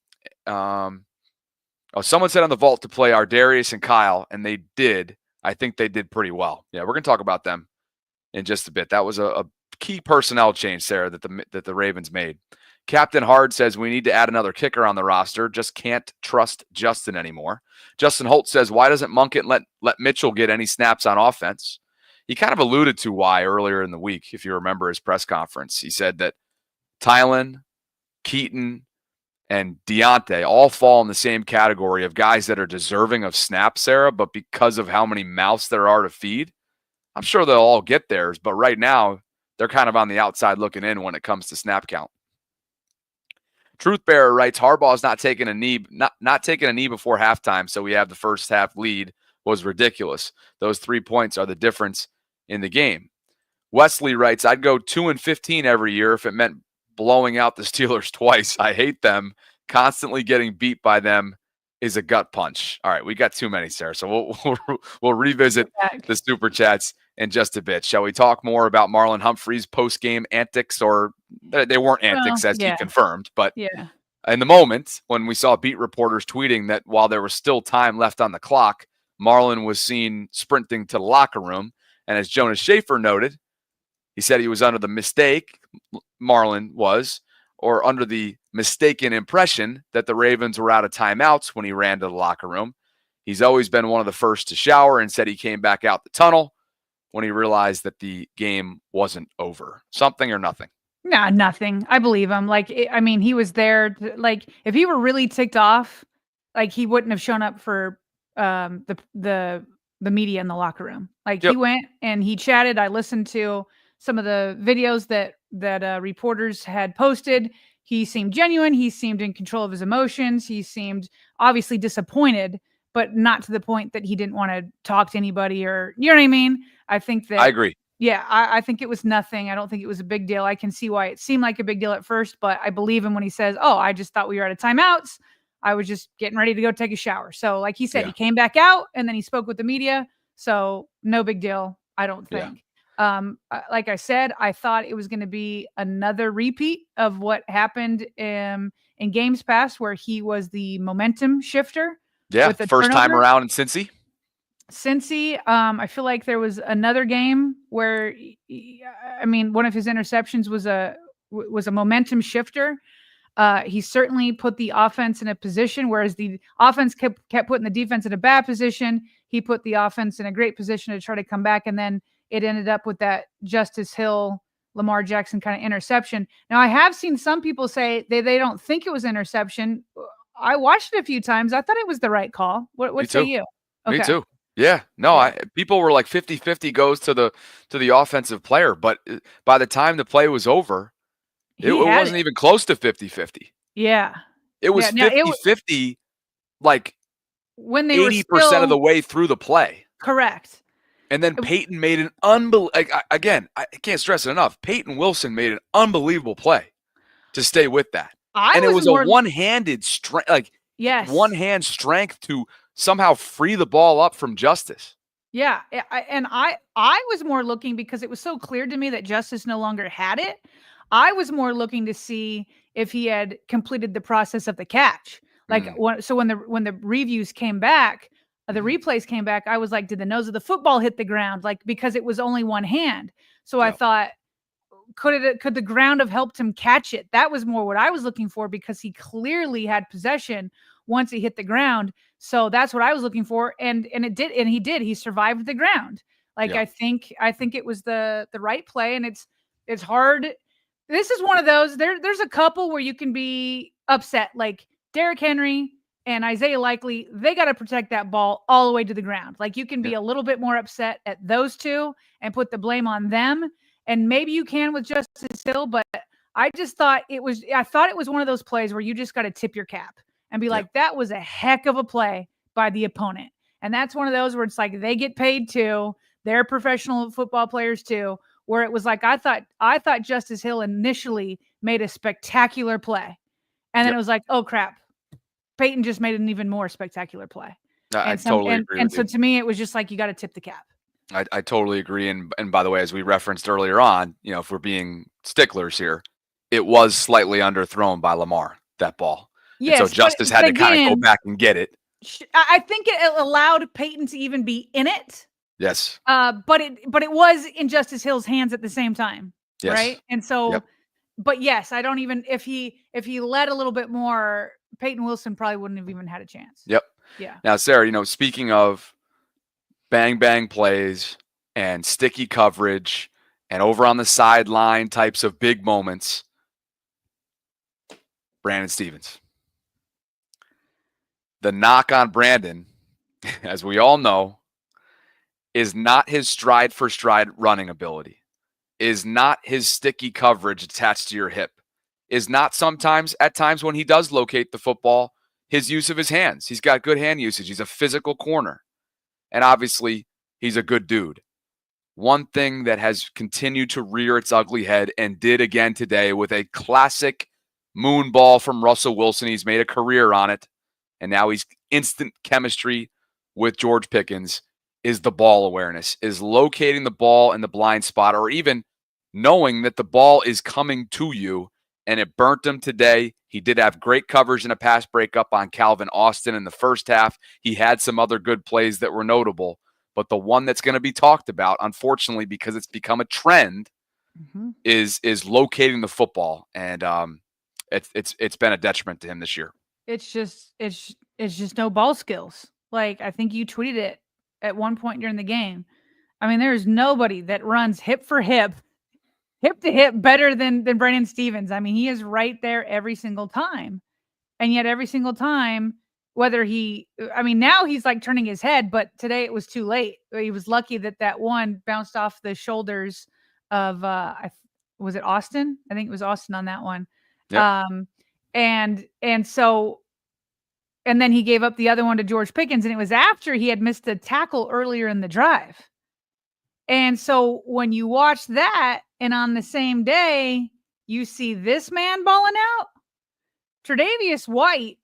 someone said on the vault to play Ardarius and Kyle, and they did. I think they did pretty well. Yeah, we're going to talk about them in just a bit. That was a key personnel change, Sarah, that the Ravens made. Captain Hard says we need to add another kicker on the roster. Just can't trust Justin anymore. Justin Holt says, why doesn't Munkett let Mitchell get any snaps on offense? He kind of alluded to why earlier in the week, if you remember his press conference. He said that Tylen, Keaton, and Deontay all fall in the same category of guys that are deserving of snaps, Sarah, but because of how many mouths there are to feed, I'm sure they'll all get theirs, but right now they're kind of on the outside looking in when it comes to snap count. Truth Bearer writes, Harbaugh's not taking a knee, not taking a knee before halftime, so we have the first half lead was ridiculous. Those 3 points are the difference in the game. Wesley writes, I'd go 2-15 every year if it meant blowing out the Steelers twice. I hate them. Constantly getting beat by them is a gut punch. All right, we got too many, Sarah, so we'll revisit the Super Chats in just a bit. Shall we talk more about Marlon Humphrey's post-game antics, or they weren't antics as he confirmed, but in the moment when we saw beat reporters tweeting that while there was still time left on the clock, Marlon was seen sprinting to the locker room. And as Jonas Schaefer noted, he said he was under the mistake, Marlon was, or under the mistaken impression that the Ravens were out of timeouts when he ran to the locker room. He's always been one of the first to shower and said he came back out the tunnel when he realized that the game wasn't over. Something or nothing?
Nah, nothing. I believe him. Like, I mean, he was there. Like, if he were really ticked off, like, he wouldn't have shown up for the media in the locker room. Like, he went and he chatted. I listened to some of the videos that reporters had posted. He seemed genuine. He seemed in control of his emotions. He seemed obviously disappointed, but not to the point that he didn't want to talk to anybody, or, you know what I mean? I think that
I agree.
Yeah, I think it was nothing. I don't think it was a big deal. I can see why it seemed like a big deal at first, but I believe him when he says, oh, I just thought we were out of timeouts. I was just getting ready to go take a shower. So like he said, he came back out and then he spoke with the media. So no big deal, I don't think. Like I said, I thought it was going to be another repeat of what happened in games past where he was the momentum shifter.
Yeah, with the first time around in Cincy.
I feel like there was another game where, one of his interceptions was a momentum shifter. He certainly put the offense in a position, whereas the offense kept putting the defense in a bad position. He put the offense in a great position to try to come back, and then it ended up with that Justice Hill, Lamar Jackson kind of interception. Now, I have seen some people say they don't think it was interception. I watched it a few times. I thought it was the right call. What say you?
Okay. Me too. Yeah, no, people were like 50-50 goes to the offensive player, but by the time the play was over, it wasn't even close to 50-50.
Yeah.
It was 50-50, like
when they
80% of the way through the play.
Correct.
And then Peyton made an again, I can't stress it enough. Peyton Wilson made an unbelievable play to stay with that. It was a one-handed strength, one-hand strength to somehow free the ball up from Justice.
Yeah, I was more looking, because it was so clear to me that Justice no longer had it. I was more looking to see if he had completed the process of the catch. So when the reviews came back, the replays came back, I was like, did the nose of the football hit the ground? Like, because it was only one hand. So I thought, could the ground have helped him catch it? That was more what I was looking for, because he clearly had possession once he hit the ground. So that's what I was looking for. And it did, and he did. He survived the ground. I think it was the right play, and it's hard. This is one of those, there's a couple where you can be upset, like Derrick Henry and Isaiah Likely. They got to protect that ball all the way to the ground. Like, you can be a little bit more upset at those two and put the blame on them. And maybe you can with Justice Hill, but I thought it was one of those plays where you just got to tip your cap and be like, that was a heck of a play by the opponent. And that's one of those where it's like, they get paid too. They're professional football players too, where it was like, I thought Justice Hill initially made a spectacular play. And then it was like, oh crap, Peyton just made an even more spectacular play.
I totally agree.
And so to me, it was just like, you got to tip the cap.
I totally agree. And by the way, as we referenced earlier on, if we're being sticklers here, it was slightly underthrown by Lamar, that ball. Yes, and so Justice had to kind of go back and get it.
I think it allowed Peyton to even be in it.
Yes.
But it was in Justice Hill's hands at the same time,
Yes.
right? And so,
Yep.
but yes, I don't even if he led a little bit more, Peyton Wilson probably wouldn't have even had a chance.
Yep.
Yeah.
Now, Sarah, speaking of bang bang plays and sticky coverage and over on the sideline types of big moments, Brandon Stephens. The knock on Brandon, as we all know, is not his stride for stride running ability, is not his sticky coverage attached to your hip, is not sometimes, at times when he does locate the football, his use of his hands. He's got good hand usage. He's a physical corner. And obviously, he's a good dude. One thing that has continued to rear its ugly head and did again today with a classic moon ball from Russell Wilson. He's made a career on it. And now he's instant chemistry with George Pickens, is the ball awareness, is locating the ball in the blind spot, or even knowing that the ball is coming to you. And it burnt him today. He did have great coverage in a pass breakup on Calvin Austin in the first half. He had some other good plays that were notable. But the one that's going to be talked about, unfortunately, because it's become a trend, is locating the football. And it's been a detriment to him this year.
It's just no ball skills. Like, I think you tweeted it at one point during the game. I mean, there's nobody that runs hip for hip to hip better than Brandon Stephens. I mean, he is right there every single time. And yet every single time, now he's like turning his head, but today it was too late. He was lucky that one bounced off the shoulders of, was it Austin? I think it was Austin on that one.
Yep.
And then he gave up the other one to George Pickens, and it was after he had missed a tackle earlier in the drive. And so when you watch that, and on the same day, you see this man balling out, Tre'Davious White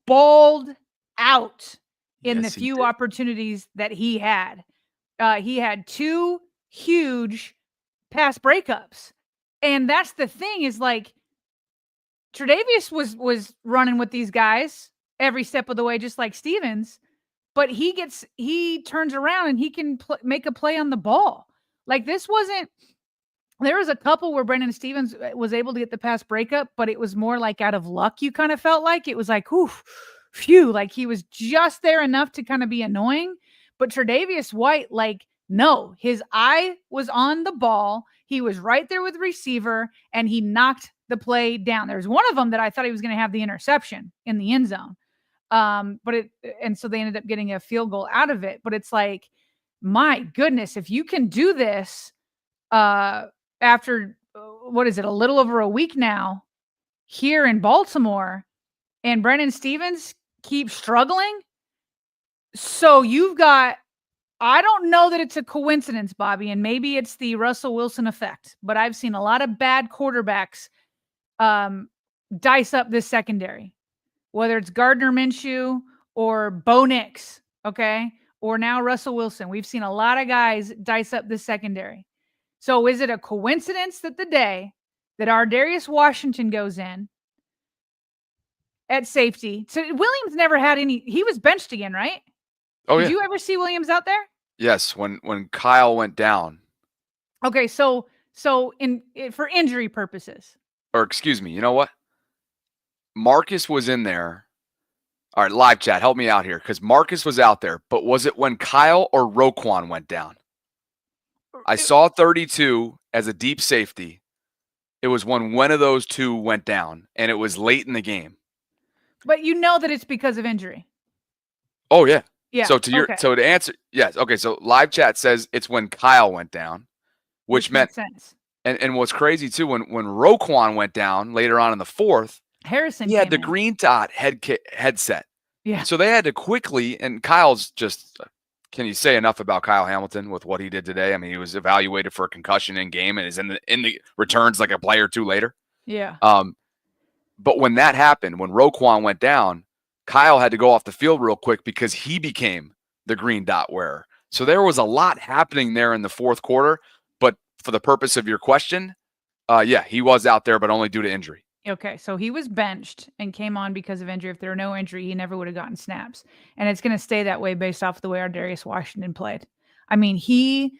balled out in the few opportunities that he had. He had 2 huge pass breakups. And that's the thing, is like, Tre'Davious was running with these guys every step of the way, just like Stephens. But he turns around and he can make a play on the ball. Like, there was a couple where Brandon Stephens was able to get the pass breakup, but it was more like out of luck. You kind of felt like it was like, oof, phew, like he was just there enough to kind of be annoying. But Tre'Davious White, like, no, his eye was on the ball. He was right there with the receiver, and he knocked the play down. There's one of them that I thought he was going to have the interception in the end zone. And so they ended up getting a field goal out of it. But it's like, my goodness, if you can do this after, what is it, a little over a week now here in Baltimore, and Brandon Stephens keeps struggling. So you've got, I don't know that it's a coincidence, Bobby, and maybe it's the Russell Wilson effect, but I've seen a lot of bad quarterbacks dice up this secondary. Whether it's Gardner Minshew or Bo Nix, okay, or now Russell Wilson. We've seen a lot of guys dice up this secondary. So is it a coincidence that the day that our Darius Washington goes in at safety, so Williams never had any, he was benched again, right?
Oh, yeah.
Did you ever see Williams out there?
Yes, when Kyle went down.
Okay, so for injury purposes.
Or excuse me, you know what? Marcus was in there. All right, live chat, help me out here, because Marcus was out there. But was it when Kyle or Roquan went down? I saw 32 as a deep safety. It was when one of those two went down, and it was late in the game.
But you know that it's because of injury.
Oh, yeah.
Yeah.
So to answer, yes. Okay, so live chat says it's when Kyle went down, which meant
makes sense.
And what's crazy too, when Roquan went down later on in the fourth,
Harrison,
he had the green dot headset.
Yeah.
So they had to quickly, and Kyle's just, can you say enough about Kyle Hamilton with what he did today? I mean, he was evaluated for a concussion in game and is in the returns like a play or two later.
Yeah.
But when that happened, when Roquan went down, Kyle had to go off the field real quick because he became the green dot wearer. So there was a lot happening there in the fourth quarter. But for the purpose of your question, yeah, he was out there, but only due to injury.
Okay, so he was benched and came on because of injury. If there were no injury, he never would have gotten snaps. And it's going to stay that way based off the way our Darius Washington played. I mean, he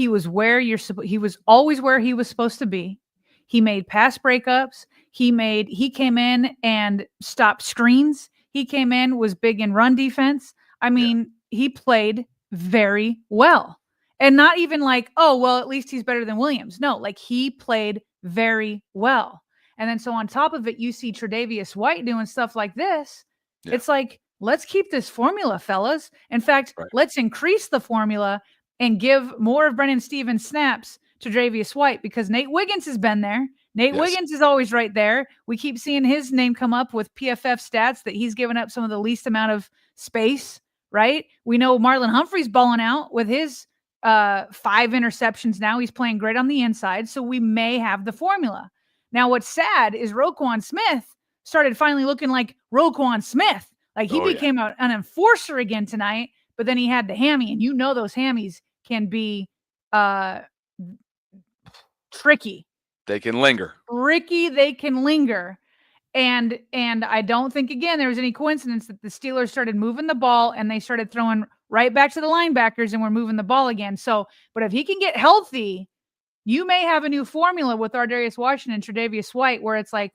was where he was always where he was supposed to be. He made pass breakups. He came in and stopped screens. He came in, was big in run defense. I mean, he played very well. And not even like, oh, well, at least he's better than Williams. No, like he played very well. And then so on top of it, you see Tre'Davious White doing stuff like this. Yeah. It's like, let's keep this formula, fellas. In fact, let's increase the formula and give more of Brennan Stevens snaps to Tre'Davious White, because Nate Wiggins has been there. Nate Wiggins is always right there. We keep seeing his name come up with PFF stats that he's given up some of the least amount of space, right? We know Marlon Humphrey's balling out with his 5 interceptions now. He's playing great on the inside, so we may have the formula. Now, what's sad is Roquan Smith started finally looking like Roquan Smith. Like he became an enforcer again tonight, but then he had the hammy, and you know those hammies can be tricky.
They can linger.
They can linger. And I don't think, again, there was any coincidence that the Steelers started moving the ball and they started throwing right back to the linebackers and we're moving the ball again. So, but if he can get healthy, you may have a new formula with Ardarius Washington and Tre'Davious White, where it's like,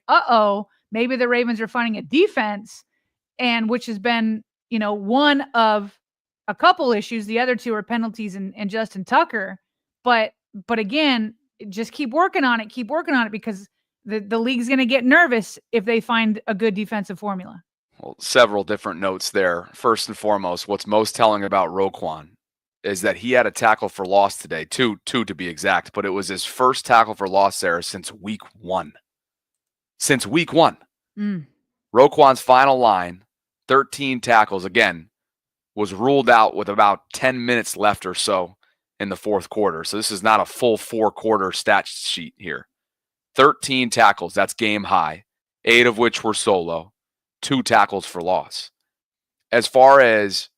maybe the Ravens are finding a defense, and which has been, one of a couple issues. The other two are penalties and Justin Tucker. But again, just keep working on it, because the league's going to get nervous if they find a good defensive formula.
Well, several different notes there. First and foremost, what's most telling about Roquan is that he had a tackle for loss today, two to be exact, but it was his first tackle for loss there since week 1. Since week 1. Roquan's final line, 13 tackles, again, was ruled out with about 10 minutes left or so in the fourth quarter. So this is not a full 4-quarter stat sheet here. 13 tackles, that's game high, 8 of which were solo, 2 tackles for loss. As far as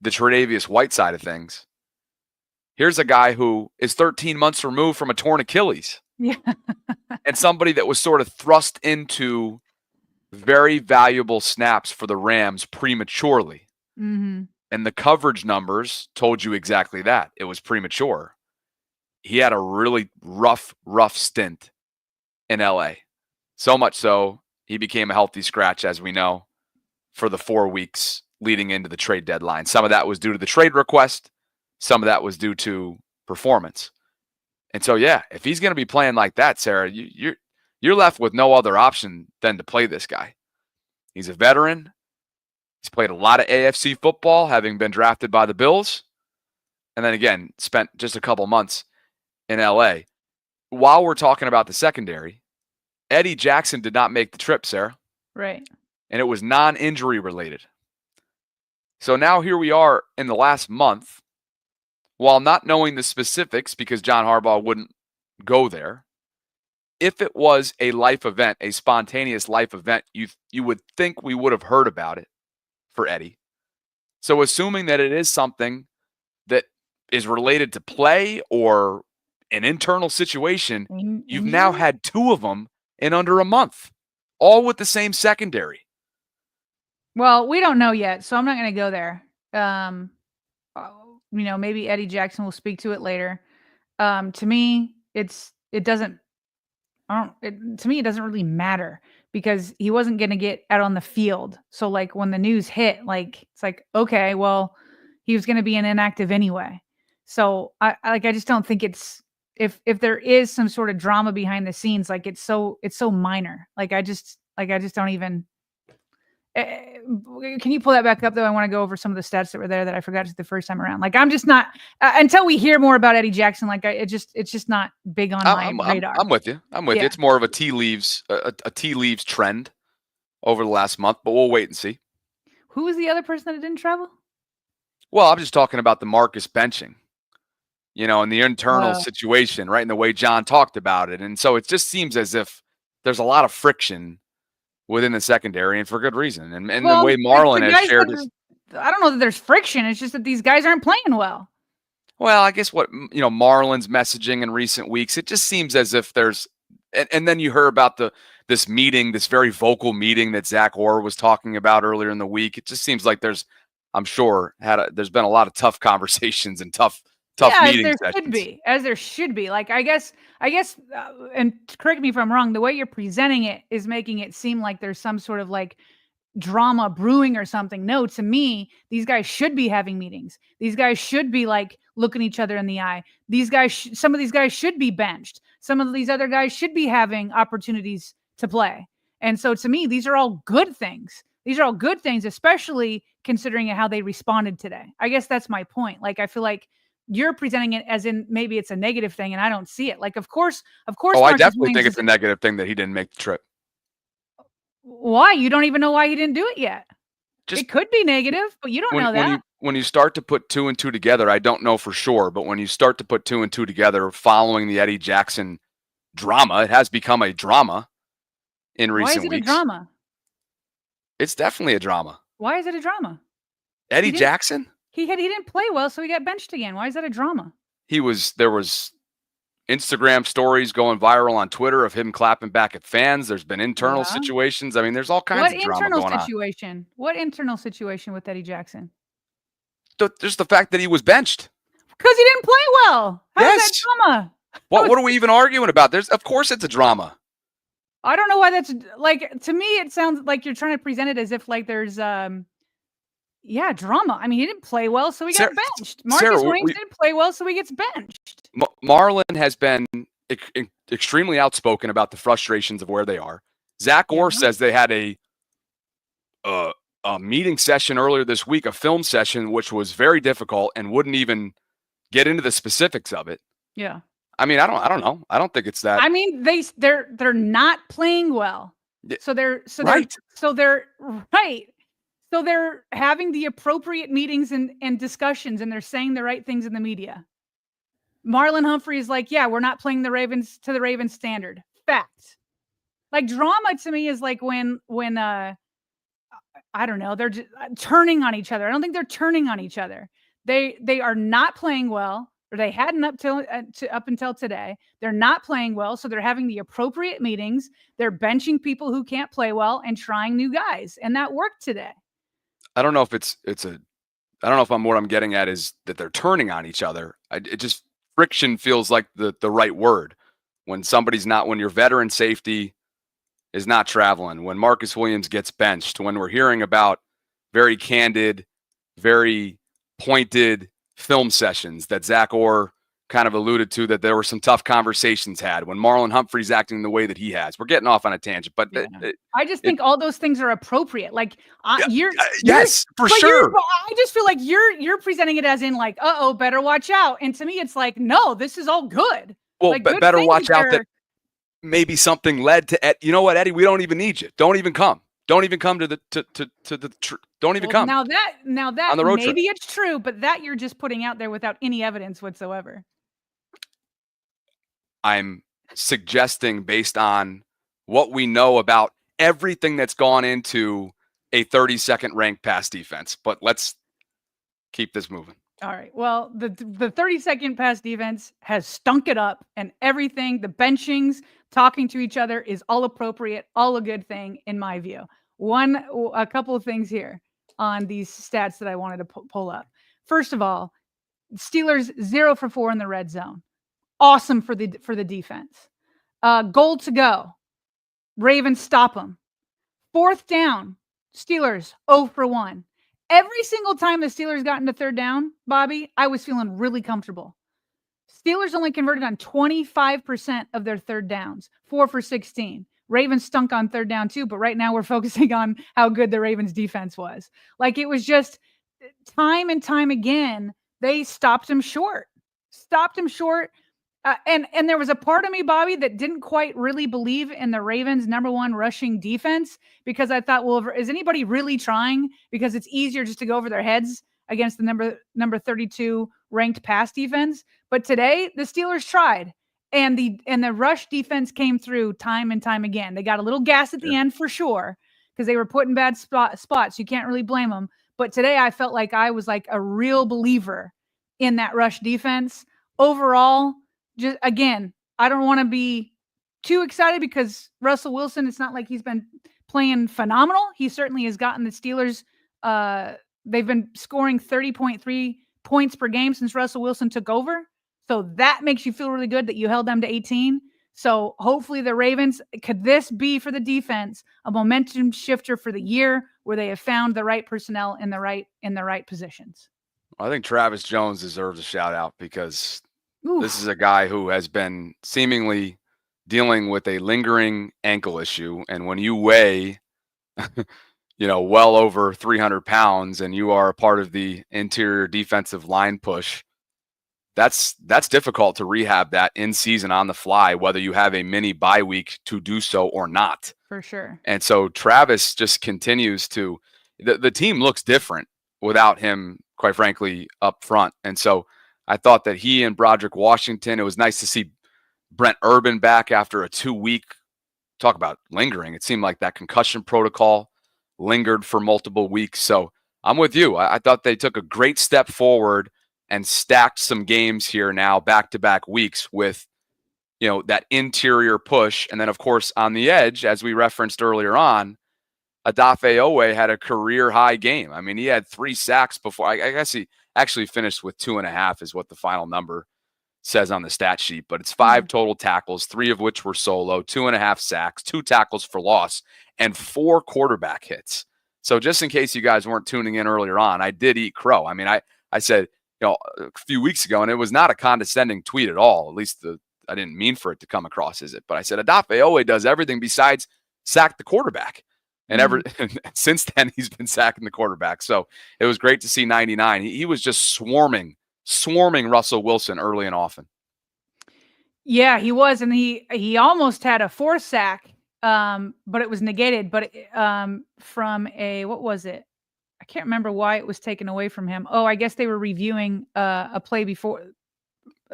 the Tre'Davious White side of things, here's a guy who is 13 months removed from a torn Achilles.
Yeah.
And somebody that was sort of thrust into very valuable snaps for the Rams prematurely.
Mm-hmm.
And the coverage numbers told you exactly that. It was premature. He had a really rough stint in LA. So much so, he became a healthy scratch, as we know, for the 4 weeks leading into the trade deadline. Some of that was due to the trade request. Some of that was due to performance. And so, yeah, if he's going to be playing like that, Sarah, you're left with no other option than to play this guy. He's a veteran. He's played a lot of AFC football, having been drafted by the Bills. And then again, spent just a couple months in LA. While we're talking about the secondary, Eddie Jackson did not make the trip, Sarah.
Right.
And it was non-injury related. So now here we are in the last month, while not knowing the specifics because John Harbaugh wouldn't go there. If it was a life event, a spontaneous life event, you would think we would have heard about it for Eddie. So assuming that it is something that is related to play or an internal situation, you've now had 2 of them in under a month, all with the same secondary.
Well, we don't know yet, so I'm not going to go there. Maybe Eddie Jackson will speak to it later. To me, it doesn't really matter, because he wasn't going to get out on the field. So like when the news hit, it's like, okay, well, he was going to be an inactive anyway. So I just don't think it's, if there is some sort of drama behind the scenes, like it's so minor. I just don't even. Can you pull that back up though? I want to go over some of the stats that were there that I forgot the first time around. I'm just not until we hear more about Eddie Jackson. It's just not big on my radar.
I'm with you. You. It's more of a tea leaves trend over the last month, but we'll wait and see.
Who was the other person that didn't travel?
Well, I'm just talking about the Marcus benching, and the internal situation, right? And the way John talked about it. And so it just seems as if there's a lot of friction within the secondary, and for good reason. And the way Marlon has shared his...
I don't know that there's friction. It's just that these guys aren't playing well.
Well, I guess what, Marlon's messaging in recent weeks, it just seems as if there's... And then you heard about this meeting, this very vocal meeting that Zach Orr was talking about earlier in the week. It just seems like there's been a lot of tough conversations and tough tough
Yeah,
meeting sessions.
as there should be. Like, I guess, and correct me if I'm wrong, the way you're presenting it is making it seem like there's some sort of like drama brewing or something. No, to me, these guys should be having meetings. These guys should be like looking each other in the eye. These guys, some of these guys should be benched. Some of these other guys should be having opportunities to play. And so to me, these are all good things. These are all good things, especially considering how they responded today. I guess that's my point. Like, I feel like you're presenting it as in maybe it's a negative thing, and I don't see it. Like, of course,
Oh, I
Marcus
definitely
Williams
think it's a negative thing that he didn't make the trip.
Why? You don't even know why he didn't do it yet.
Just
it could be negative, but you don't know that.
When you start to put 2 and 2 together, I don't know for sure, but when you start to put 2 and 2 together following the Eddie Jackson drama, it has become a drama in recent weeks.
Why is it a drama?
It's definitely a drama.
Why is it a drama?
Eddie Jackson?
He didn't play well, so he got benched again. Why is that a drama?
There was Instagram stories going viral on Twitter of him clapping back at fans. There's been internal situations. I mean, there's all kinds of drama going on.
What internal situation with Eddie Jackson?
Just the fact that he was benched.
Because he didn't play well. How is that drama?
What are we even arguing about? Of course it's a drama.
I don't know why that's like, to me, it sounds like you're trying to present it as if like there's drama. I mean, he didn't play well, so he got benched. Marcus Williams didn't play well, so he gets benched.
Marlon has been extremely outspoken about the frustrations of where they are. Zach Orr says they had a meeting session earlier this week, a film session, which was very difficult and wouldn't even get into the specifics of it.
Yeah.
I mean, I don't know. I don't think it's that.
I mean, they're not playing well. So they're having the appropriate meetings and discussions, and they're saying the right things in the media. Marlon Humphrey is like, yeah, we're not playing the Ravens to the Ravens standard. Fact. Like, drama to me is like when I don't know, they're just turning on each other. I don't think they're turning on each other. They are not playing well, or they hadn't up until today. They're not playing well, so they're having the appropriate meetings. They're benching people who can't play well and trying new guys, and that worked today.
I don't know if I don't know if what I'm getting at is that they're turning on each other. It just, friction feels like the right word. When your veteran safety is not traveling, when Marcus Williams gets benched, when we're hearing about very candid, very pointed film sessions that Zach Orr kind of alluded to, that there were some tough conversations had, when Marlon Humphrey's acting the way that he has. We're getting off on a tangent, but
I just think all those things are appropriate. Like,
yes, for sure.
I just feel like you're presenting it as in like, better watch out. And to me, it's like, no, this is all good.
Well,
like,
better watch out that maybe something led to you know what, Eddie, we don't even need you. Don't even come. Don't even come to the don't even come.
Now that
on the road
maybe
trip.
It's true, but that you're just putting out there without any evidence whatsoever.
I'm suggesting, based on what we know about everything that's gone into a 32nd ranked pass defense. But let's keep this moving.
All right. Well, the 32nd pass defense has stunk it up, and everything, the benchings, talking to each other is all appropriate, all a good thing in my view. A couple of things here on these stats that I wanted to pull up. First of all, Steelers 0 for 4 in the red zone. Awesome for the defense. Goal to go. Ravens stop them. 4th down. Steelers 0 for 1. Every single time the Steelers got into 3rd down, Bobby, I was feeling really comfortable. Steelers only converted on 25% of their 3rd downs, 4 for 16. Ravens stunk on 3rd down too, but right now we're focusing on how good the Ravens defense was. Like, it was just time and time again, they stopped him short. And there was a part of me, Bobby, that didn't quite really believe in the Ravens' #1 rushing defense, because I thought, well, is anybody really trying? Because it's easier just to go over their heads against the number 32 ranked pass defense. But today, the Steelers tried, and the rush defense came through time and time again. They got a little gas at the end for sure, because they were put in bad spots. You can't really blame them. But today, I felt like I was like a real believer in that rush defense. Overall, just again, I don't want to be too excited because Russell Wilson, it's not like he's been playing phenomenal. He certainly has gotten the Steelers. They've been scoring 30.3 points per game since Russell Wilson took over. So that makes you feel really good that you held them to 18. So hopefully the Ravens, could this be for the defense a momentum shifter for the year where they have found the right personnel in the right positions?
I think Travis Jones deserves a shout out because
Oof.
This is a guy who has been seemingly dealing with a lingering ankle issue. And when you weigh, well over 300 pounds and you are a part of the interior defensive line push, that's difficult to rehab that in season on the fly, whether you have a mini bye week to do so or not.
For sure.
And so Travis just continues to, the team looks different without him, quite frankly, up front. And so I thought that he and Broderick Washington, it was nice to see Brent Urban back after a 2-week, talk about lingering. It seemed like that concussion protocol lingered for multiple weeks. So I'm with you. I thought they took a great step forward and stacked some games here now, back-to-back weeks with, that interior push. And then, of course, on the edge, as we referenced earlier on, Odafe Owe had a career-high game. I mean, he had 3 sacks before. I guess he actually finished with 2.5 is what the final number says on the stat sheet. But it's 5 total tackles, 3 of which were solo, 2.5 sacks, 2 tackles for loss, and 4 quarterback hits. So just in case you guys weren't tuning in earlier on, I did eat crow. I mean, I said, a few weeks ago, and it was not a condescending tweet at all. At least I didn't mean for it to come across as it. But I said, Odafe Owe does everything besides sack the quarterback. And since then, he's been sacking the quarterback. So it was great to see 99. He was just swarming Russell Wilson early and often.
Yeah, he was. And he almost had a 4 sack, but it was negated. But from what was it? I can't remember why it was taken away from him. Oh, I guess they were reviewing a play before.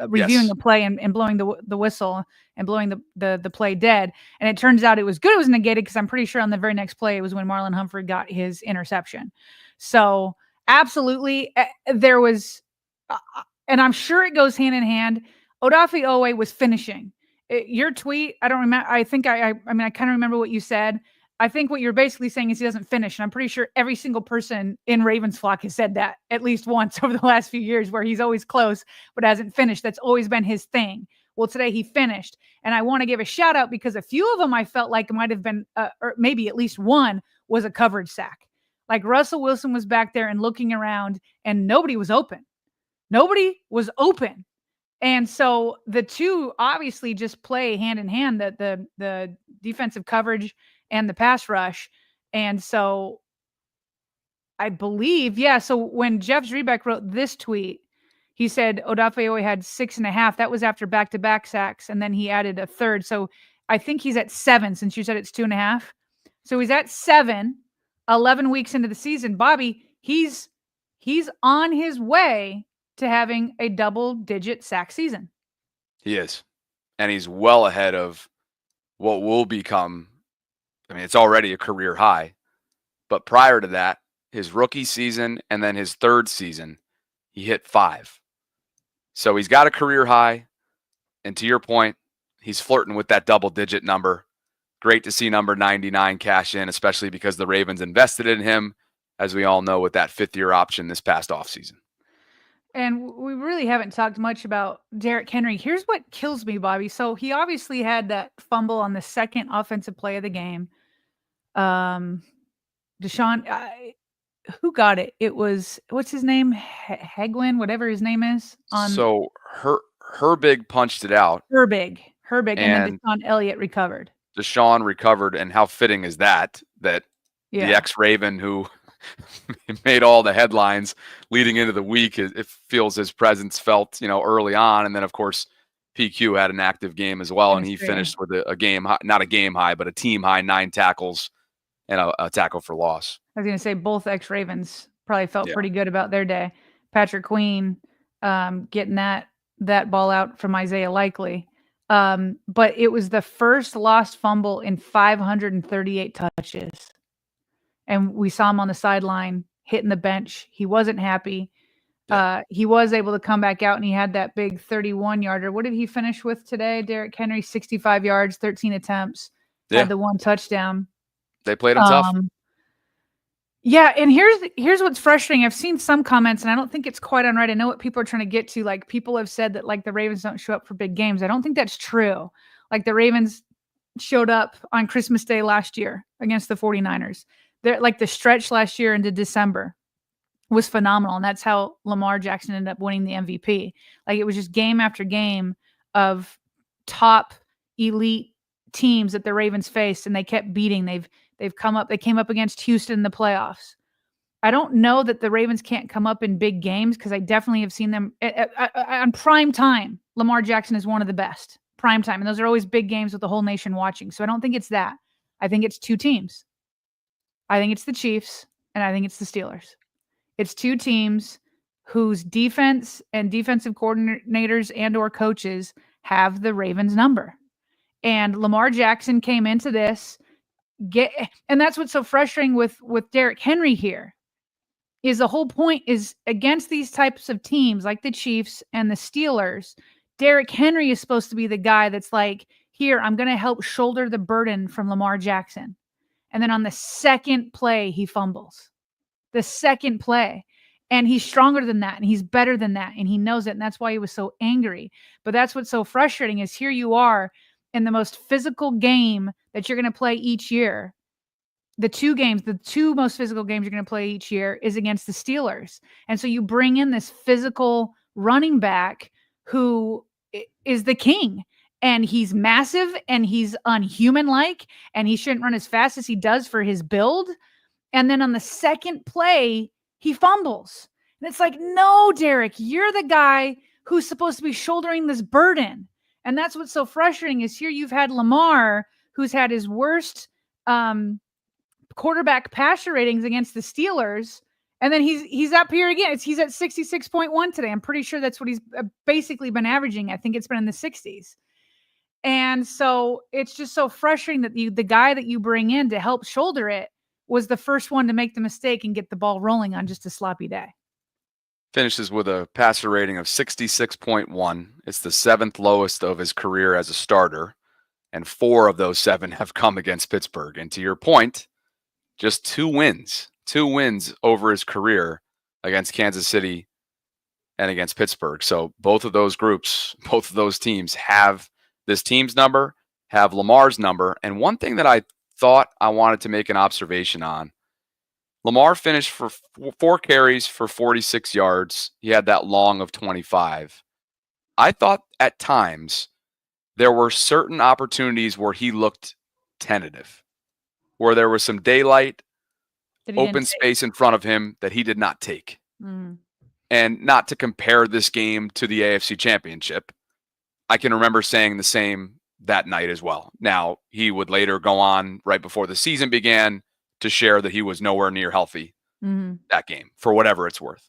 Reviewing a play and blowing the whistle and blowing the play dead. And it turns out it was good. It was negated because I'm pretty sure on the very next play, it was when Marlon Humphrey got his interception. So absolutely there was, and I'm sure it goes hand in hand. Odafe Owe was finishing. Your tweet, I don't remember. I think I kind of remember what you said. I think what you're basically saying is he doesn't finish. And I'm pretty sure every single person in Ravens flock has said that at least once over the last few years, where he's always close, but hasn't finished. That's always been his thing. Well, today he finished. And I want to give a shout out because a few of them I felt like it might have been, or maybe at least one was a coverage sack. Like Russell Wilson was back there and looking around and nobody was open. Nobody was open. And so the two obviously just play hand in hand, the defensive coverage and the pass rush. And so I believe, so when Jeff Zrebeck wrote this tweet, he said Odafe Owe had 6.5. That was after back-to-back sacks, and then he added a third. So I think he's at 7 since you said it's 2.5. So he's at 7, 11 weeks into the season. Bobby, he's on his way to having a double-digit sack season.
He is. And he's well ahead of what will become, it's already a career high. But prior to that, his rookie season and then his third season, he hit 5. So he's got a career high. And to your point, he's flirting with that double-digit number. Great to see number 99 cash in, especially because the Ravens invested in him, as we all know, with that 5th-year option this past offseason.
And we really haven't talked much about Derrick Henry. Here's what kills me, Bobby. So he obviously had that fumble on the second offensive play of the game. Deshaun, who got it? It was, what's his name? Hegwin, whatever his name is.
So Herbig punched it out.
Herbig. And then Deshaun Elliott recovered.
Deshaun recovered, and how fitting is that the ex-Raven who made all the headlines leading into the week, it feels his presence felt, early on. And then, of course, PQ had an active game as well, and he finished with a game high, not a game high, but a team high 9 tackles and a tackle for loss.
I was going to say both ex-Ravens probably felt pretty good about their day. Patrick Queen getting that ball out from Isaiah Likely. But it was the first lost fumble in 538 touches. And we saw him on the sideline hitting the bench. He wasn't happy. He was able to come back out, and he had that big 31-yarder. What did he finish with today, Derrick Henry? 65 yards, 13 attempts, had the 1 touchdown.
They played him tough.
Yeah, and here's what's frustrating. I've seen some comments, and I don't think it's quite on right. I know what people are trying to get to. Like, people have said that, like, the Ravens don't show up for big games. I don't think that's true. Like, the Ravens showed up on Christmas Day last year against the 49ers. They're like, the stretch last year into December was phenomenal, and that's how Lamar Jackson ended up winning the MVP. Like, it was just game after game of top elite teams that the Ravens faced, and they kept beating. They came up against Houston in the playoffs. I don't know that the Ravens can't come up in big games, because I definitely have seen them on prime time. Lamar Jackson is one of the best prime time, and those are always big games with the whole nation watching. So I don't think it's that. I think it's two teams. I think it's the Chiefs, and I think it's the Steelers. It's two teams whose defense and defensive coordinators and or coaches have the Ravens number. And Lamar Jackson came into this and that's what's so frustrating with Derrick Henry here. Is the whole point is against these types of teams like the Chiefs and the Steelers, Derrick Henry is supposed to be the guy that's like, here, I'm going to help shoulder the burden from Lamar Jackson. And then on the second play, he fumbles. The second play. And he's stronger than that, and he's better than that, and he knows it, and that's why he was so angry. But that's what's so frustrating is here you are in the most physical game that you're going to play each year. The two most physical games you're going to play each year is against the Steelers. And so you bring in this physical running back who is the king, and he's massive and he's unhuman-like, and he shouldn't run as fast as he does for his build. And then on the second play, he fumbles. And it's like, no, Derek, you're the guy who's supposed to be shouldering this burden. And that's what's so frustrating is here you've had Lamar, who's had his worst quarterback passer ratings against the Steelers. And then he's up here again. He's at 66.1 today. I'm pretty sure that's what he's basically been averaging. I think it's been in the 60s. And so it's just so frustrating that the guy that you bring in to help shoulder it was the first one to make the mistake and get the ball rolling on just a sloppy day.
Finishes with a passer rating of 66.1. It's the seventh lowest of his career as a starter, and 4 of those 7 have come against Pittsburgh. And to your point, just 2 wins over his career against Kansas City and against Pittsburgh. So both of those groups, both of those teams have this team's number, have Lamar's number. And one thing that I thought I wanted to make an observation on, Lamar finished for 4 carries for 46 yards. He had that long of 25. I thought at times there were certain opportunities where he looked tentative, where there was some daylight, open space in front of him that he did not take. Mm. And not to compare this game to the AFC Championship, I can remember saying the same that night as well. Now, he would later go on right before the season began to share that he was nowhere near healthy that game, for whatever it's worth.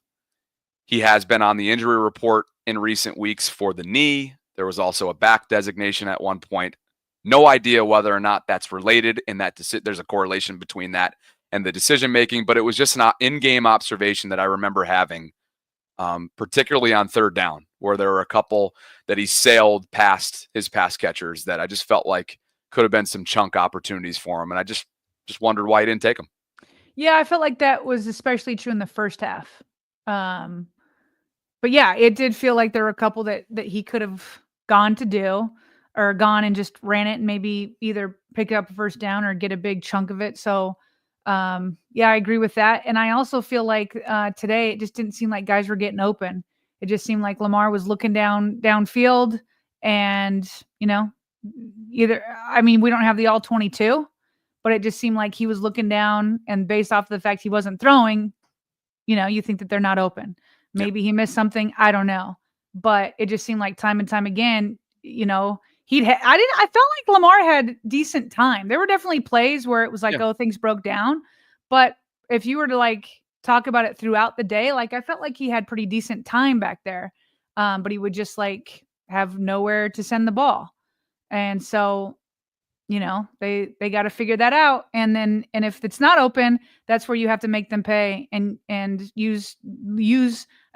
He has been on the injury report in recent weeks for the knee. There was also a back designation at one point. No idea whether or not that's related in that there's a correlation between that and the decision making, but it was just an in-game observation that I remember having, particularly on third down, where there were a couple that he sailed past his pass catchers that I just felt like could have been some chunk opportunities for him, and I just wondered why he didn't take them.
Yeah, I felt like that was especially true in the first half. But yeah, it did feel like there were a couple that he could have gone to do, or gone and just ran it and maybe either pick up a first down or get a big chunk of it. So yeah, I agree with that. And I also feel like today it just didn't seem like guys were getting open. It just seemed like Lamar was looking downfield, and we don't have the all 22, but it just seemed like he was looking down, and based off the fact he wasn't throwing, you think that they're not open. Maybe he missed something. I don't know. But it just seemed like time and time again, I felt like Lamar had decent time. There were definitely plays where it was like, things broke down. But if you were to talk about it throughout the day, I felt like he had pretty decent time back there. But he would just have nowhere to send the ball. And so, they got to figure that out. And if it's not open, that's where you have to make them pay and use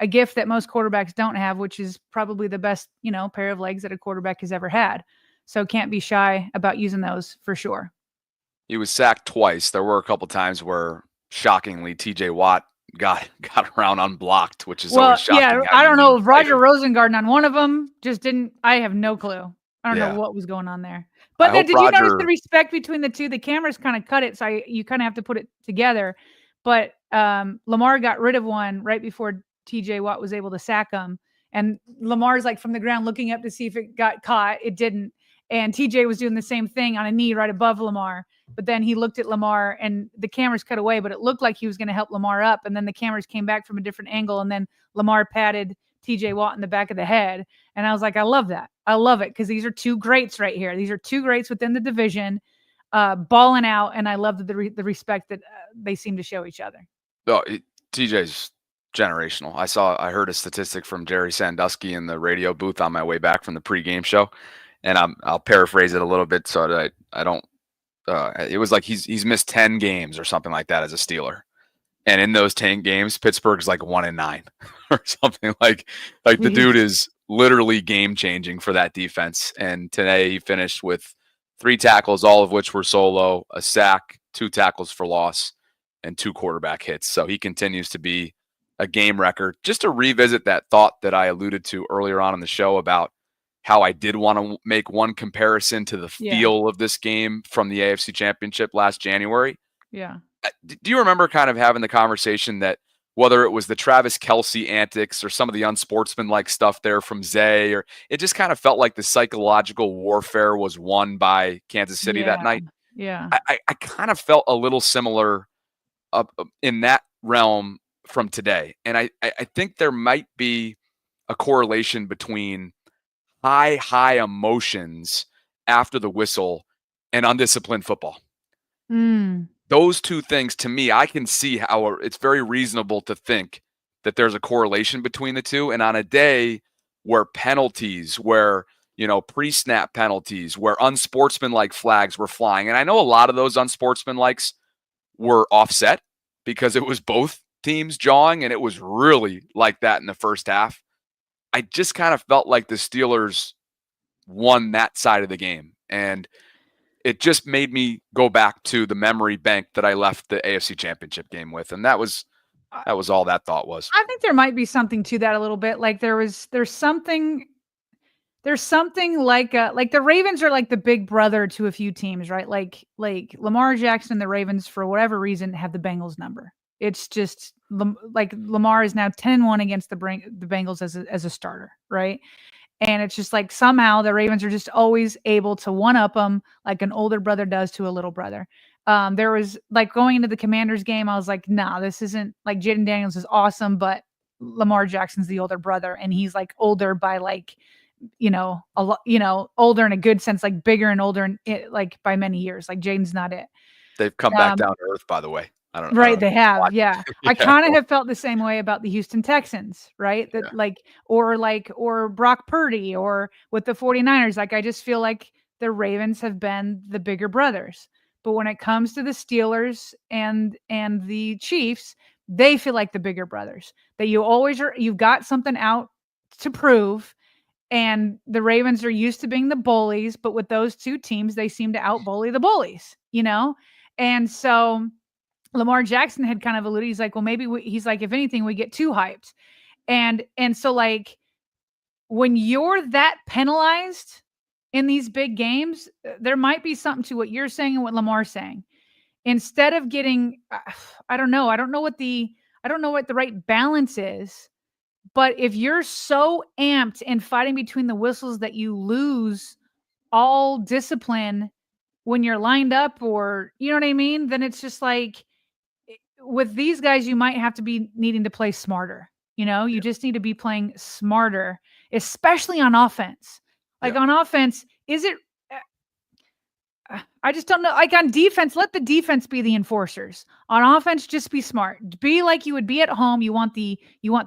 a gift that most quarterbacks don't have, which is probably the best, pair of legs that a quarterback has ever had. So can't be shy about using those for sure.
He was sacked twice. There were a couple times where shockingly, TJ Watt got around unblocked, which is always shocking.
Yeah,
How
I
you
don't know
lose
if Roger
later.
Rosengarten on one of them just didn't. I have no clue. I don't know
Yeah,
what was going on there.
I
But then,
hope
did you notice the
Roger.
respect between the two? The cameras kind of cut it, so you kind of have to put it together. But Lamar got rid of one right before TJ Watt was able to sack him, and Lamar's like from the ground looking up to see if it got caught. It didn't, and TJ was doing the same thing on a knee right above Lamar. But then he looked at Lamar, and the cameras cut away, but it looked like he was going to help Lamar up, and then the cameras came back from a different angle, and then Lamar patted TJ Watt in the back of the head. And I was like, I love that. I love it because these are two greats right here. These are two greats within the division, balling out. And I love the respect that they seem to show each other.
Oh, TJ's generational. I heard a statistic from Jerry Sandusky in the radio booth on my way back from the pregame show, and I'll paraphrase it a little bit so that I don't. It was like he's missed 10 games or something like that as a Steeler. And in those 10 games, Pittsburgh's like 1-9 or something like the dude is literally game changing for that defense. And today he finished with 3 tackles, all of which were solo, a sack, 2 tackles for loss, and 2 quarterback hits. So he continues to be a game record. Just to revisit that thought that I alluded to earlier on in the show about how I did want to make one comparison to the feel of this game from the AFC Championship last January.
Yeah.
Do you remember kind of having the conversation that whether it was the Travis Kelce antics or some of the unsportsmanlike stuff there from Zay, or it just kind of felt like the psychological warfare was won by Kansas City that night?
Yeah.
I kind of felt a little similar in that realm from today. And I think there might be a correlation between high emotions after the whistle and undisciplined football. Those two things, to me, I can see how it's very reasonable to think that there's a correlation between the two. And on a day where penalties, where, pre-snap penalties, where unsportsmanlike flags were flying, and I know a lot of those unsportsmanlikes were offset because it was both teams jawing, and it was really like that in the first half. I just kind of felt like the Steelers won that side of the game. And it just made me go back to the memory bank that I left the AFC Championship game with. And that was all that thought was.
I think there might be something to that a little bit. Like there's something like the Ravens are like the big brother to a few teams, right? Like Lamar Jackson and the Ravens, for whatever reason, have the Bengals number. It's just like Lamar is now 10-1 against the Bengals as a starter, right? And it's just like somehow the Ravens are just always able to one-up them like an older brother does to a little brother. There was like going into the Commanders game, I was like, nah, this isn't like Jaden Daniels is awesome, but Lamar Jackson's the older brother, and he's like older by like, a lot, older in a good sense, like bigger and older and like by many years. Like Jaden's not it.
They've come back down to earth, by the way. I don't know.
Right, they have, yeah.
Yeah.
I kind of have felt the same way about the Houston Texans, right? That or Brock Purdy or with the 49ers. Like, I just feel like the Ravens have been the bigger brothers. But when it comes to the Steelers and the Chiefs, they feel like the bigger brothers. That you've got something out to prove. And the Ravens are used to being the bullies, but with those two teams, they seem to out-bully the bullies, And so Lamar Jackson had kind of alluded, he's like, well, maybe he's like, if anything, we get too hyped. And so like when you're that penalized in these big games, there might be something to what you're saying and what Lamar's saying. Instead of getting, I don't know what the right balance is, but if you're so amped and fighting between the whistles that you lose all discipline when you're lined up, or, you know what I mean? Then it's just like, with these guys, you might have to be needing to play smarter. You just need to be playing smarter, especially on offense. Like on offense, is it? I just don't know. Like on defense, let the defense be the enforcers. On offense, just be smart. Be like you would be at home. You want the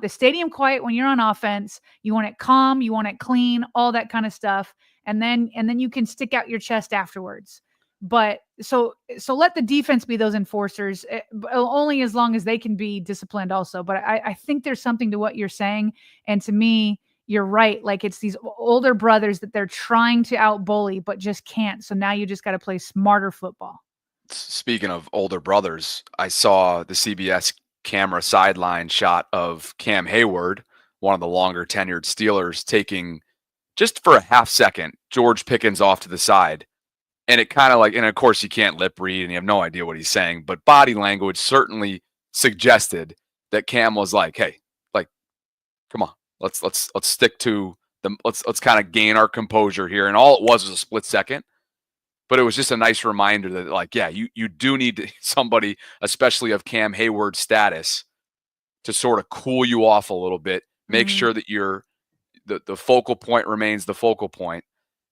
stadium quiet when you're on offense. You want it calm. You want it clean. All that kind of stuff. And then you can stick out your chest afterwards. But so let the defense be those enforcers, only as long as they can be disciplined also. But I think there's something to what you're saying. And to me, you're right. Like it's these older brothers that they're trying to out-bully, but just can't. So now you just got to play smarter football.
Speaking of older brothers, I saw the CBS camera sideline shot of Cam Hayward, one of the longer tenured Steelers, taking just for a half second George Pickens off to the side. And it kind of like, and of course you can't lip read and you have no idea what he's saying, but body language certainly suggested that Cam was like, hey, like, come on, let's stick to the, let's kind of gain our composure here. And all it was a split second. But it was just a nice reminder that, like, yeah, you do need somebody, especially of Cam Hayward's status, to sort of cool you off a little bit, make sure that the focal point remains the focal point.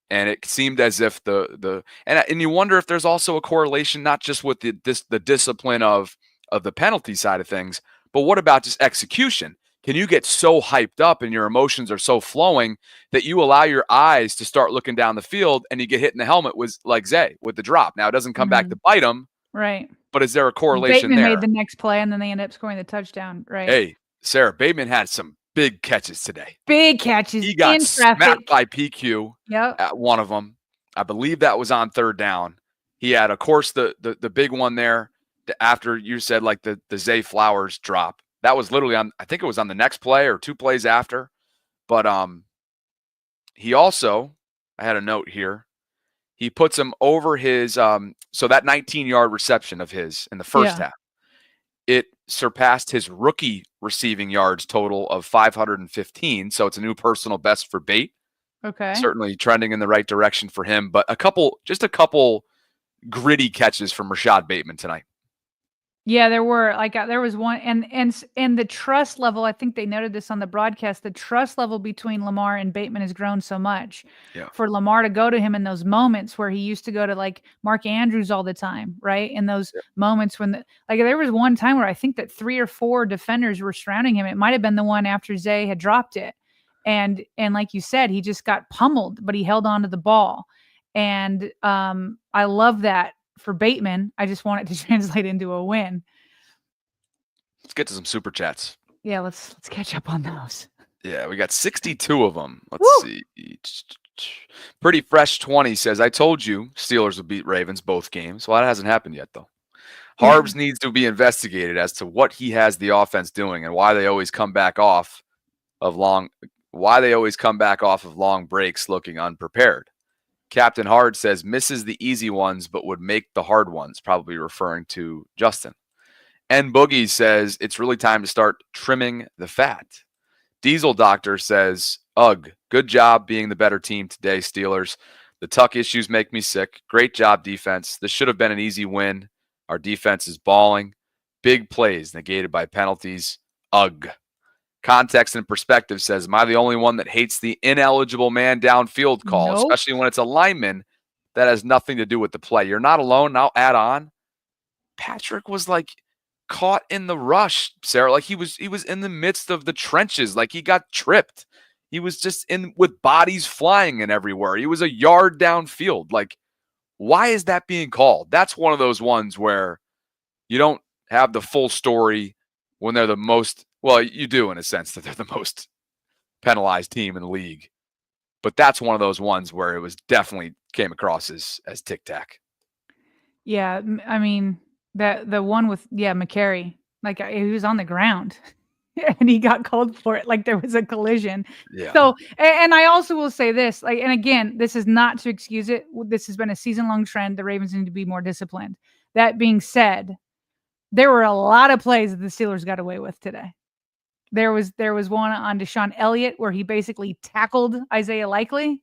And it seemed as if and you wonder if there's also a correlation not just with the discipline of the penalty side of things, but what about just execution? Can you get so hyped up and your emotions are so flowing that you allow your eyes to start looking down the field and you get hit in the helmet with like Zay with the drop? Now it doesn't come back to bite him,
right?
But is there a correlation
Bateman
there?
made the next play and then they end up scoring the touchdown, right?
Hey, Sarah, Bateman had some big catches today.
Big catches.
He got smacked by PQ at one of them. I believe that was on third down. He had, of course, the big one there after you said like the Zay Flowers drop. That was literally on, I think it was on the next play or two plays after. But he also, I had a note here, he puts him over his, so that 19-yard reception of his in the first half, it surpassed his rookie receiving yards total of 515. So it's a new personal best for Bate.
Okay.
Certainly trending in the right direction for him. But a couple gritty catches from Rashad Bateman tonight.
Yeah, there were there was one and the trust level, I think they noted this on the broadcast, the trust level between Lamar and Bateman has grown so much.
Yeah.
For Lamar to go to him in those moments where he used to go to like Mark Andrews all the time, right? In those moments when there was one time where I think that 3 or 4 defenders were surrounding him. It might have been the one after Zay had dropped it. And like you said, he just got pummeled, but he held on to the ball. And I love that. For Bateman, I just want it to translate into a win.
Let's get to some super chats.
Yeah, let's catch up on those.
Yeah, we got 62 of them. Let's see. Pretty Fresh 20 says, I told you Steelers would beat Ravens both games. Well, that hasn't happened yet, though. Harbs needs to be investigated as to what he has the offense doing and why they always come back off of long breaks looking unprepared. Captain Hard says misses the easy ones but would make the hard ones, probably referring to Justin. And Boogie says it's really time to start trimming the fat. Diesel Doctor says, ugh, good job being the better team today, Steelers. The tuck issues make me sick. Great job, defense. This should have been an easy win. Our defense is balling. Big plays negated by penalties. Ugh. Context and perspective says, am I the only one that hates the ineligible man downfield call, especially when it's a lineman that has nothing to do with the play? You're not alone. I'll add on. Patrick was like caught in the rush, Sarah. Like he was in the midst of the trenches. Like he got tripped. He was just in with bodies flying and everywhere. He was a yard downfield. Like, why is that being called? That's one of those ones where you don't have the full story when they're the most. Well, you do in a sense that they're the most penalized team in the league. But that's one of those ones where it was definitely came across as tic-tac.
Yeah, I mean, the one with McCary, like he was on the ground and he got called for it like there was a collision.
Yeah.
So, and I also will say this, like, and again, this is not to excuse it. This has been a season-long trend. The Ravens need to be more disciplined. That being said, there were a lot of plays that the Steelers got away with today. There was one on Deshaun Elliott where he basically tackled Isaiah Likely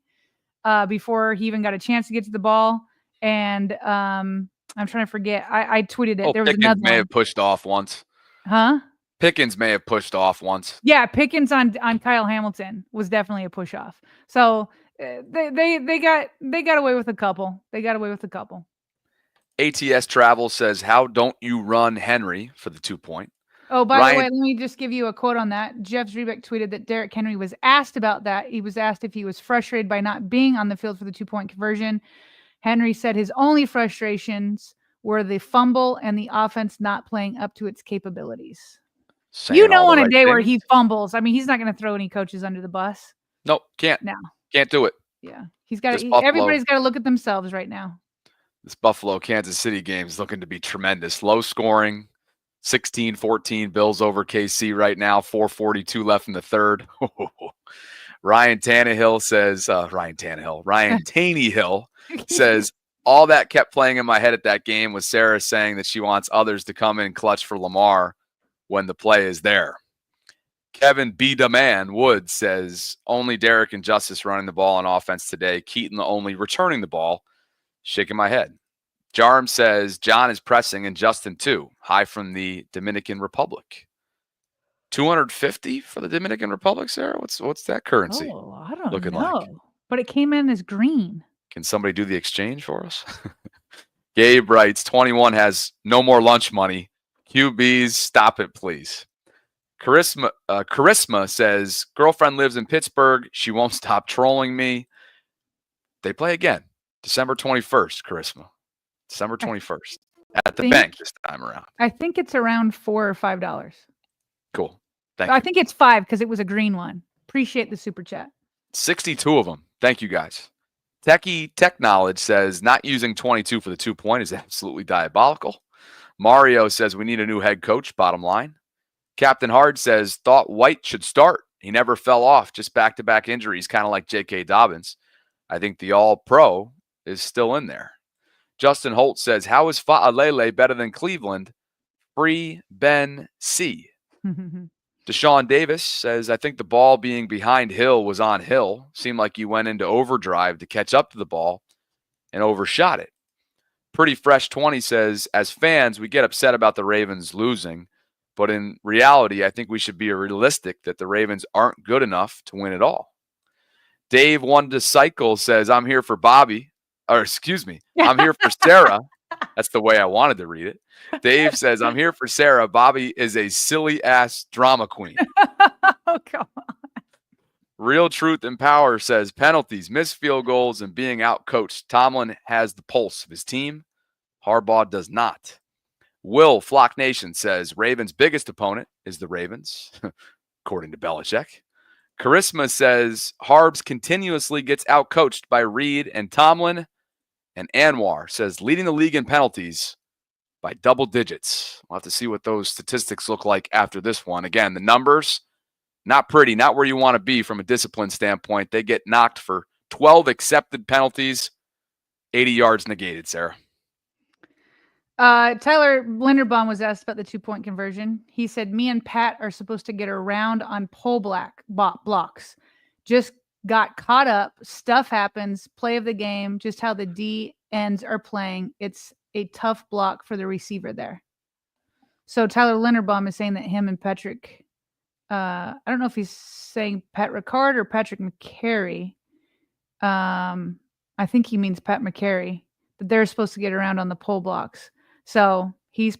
before he even got a chance to get to the ball. And I'm trying to forget. I tweeted it. There was
Pickens may have pushed off once.
Huh?
Pickens may have pushed off once.
Yeah, Pickens on Kyle Hamilton was definitely a push off. So they got away with a couple.
ATS Travel says, how don't you run Henry for the 2-point?
Oh, by the way, let me just give you a quote on that. Jeff Zrebeck tweeted that Derrick Henry was asked about that. He was asked if he was frustrated by not being on the field for the 2-point conversion. Henry said his only frustrations were the fumble and the offense not playing up to its capabilities. On a day where he fumbles, I mean, he's not going to throw any coaches under the bus.
Nope, can't.
No.
Can't do it.
Yeah. Everybody's got to look at themselves right now.
This Buffalo-Kansas City game is looking to be tremendous. Low scoring, 16-14 Bills over KC right now, 4:42 left in the third. Ryan Tannehill says, all that kept playing in my head at that game was Sarah saying that she wants others to come in clutch for Lamar when the play is there. Kevin B. DeMan Woods says, only Derek and Justice running the ball on offense today. Keaton only returning the ball. Shaking my head. Jarm says, John is pressing and Justin too. High from the Dominican Republic. 250 for the Dominican Republic, Sarah? What's that currency?
Oh, I don't
looking
know.
like?
But it came in as green.
Can somebody do the exchange for us? Gabe writes, 21 has no more lunch money. QBs, stop it, please. Charisma says, girlfriend lives in Pittsburgh. She won't stop trolling me. They play again. December 21st, Charisma. December 21st. At the bank this time around.
I think it's around $4 or $5.
Cool. Thank you.
I think it's 5 because it was a green one. Appreciate the super chat.
62 of them. Thank you, guys. Techie Tech Knowledge says, not using 22 for the 2-point is absolutely diabolical. Mario says, we need a new head coach, bottom line. Captain Hard says, thought White should start. He never fell off, just back-to-back injuries, kind of like J.K. Dobbins. I think the all-pro is still in there. Justin Holt says, how is Fa'alele better than Cleveland? Free Ben C. Deshaun Davis says, I think the ball being behind Hill was on Hill. Seemed like you went into overdrive to catch up to the ball and overshot it. Pretty Fresh 20 says, as fans, we get upset about the Ravens losing, but in reality, I think we should be realistic that the Ravens aren't good enough to win it all. Dave One to Cycle says, I'm here for Bobby. Or excuse me, I'm here for Sarah. That's the way I wanted to read it. Dave says, I'm here for Sarah. Bobby is a silly-ass drama queen.
Oh, come on.
Real Truth and Power says, penalties, missed field goals, and being out-coached. Tomlin has the pulse of his team. Harbaugh does not. Will Flock Nation says, Ravens' biggest opponent is the Ravens, according to Belichick. Charisma says, Harbs continuously gets out-coached by Reed and Tomlin. And Anwar says, leading the league in penalties by double digits. We'll have to see what those statistics look like after this one. Again, the numbers, not pretty, not where you want to be from a discipline standpoint. They get knocked for 12 accepted penalties, 80 yards negated, Sarah.
Tyler Linderbaum was asked about the 2-point conversion. He said, me and Pat are supposed to get around on pole blocks. Just got caught up. Stuff happens. Play of the game. Just how the D ends are playing. It's a tough block for the receiver there. So Tyler Linderbaum is saying that him and Patrick, I don't know if he's saying Pat Ricard or Patrick McCary. I think he means Pat McCary, that they're supposed to get around on the pole blocks. So he's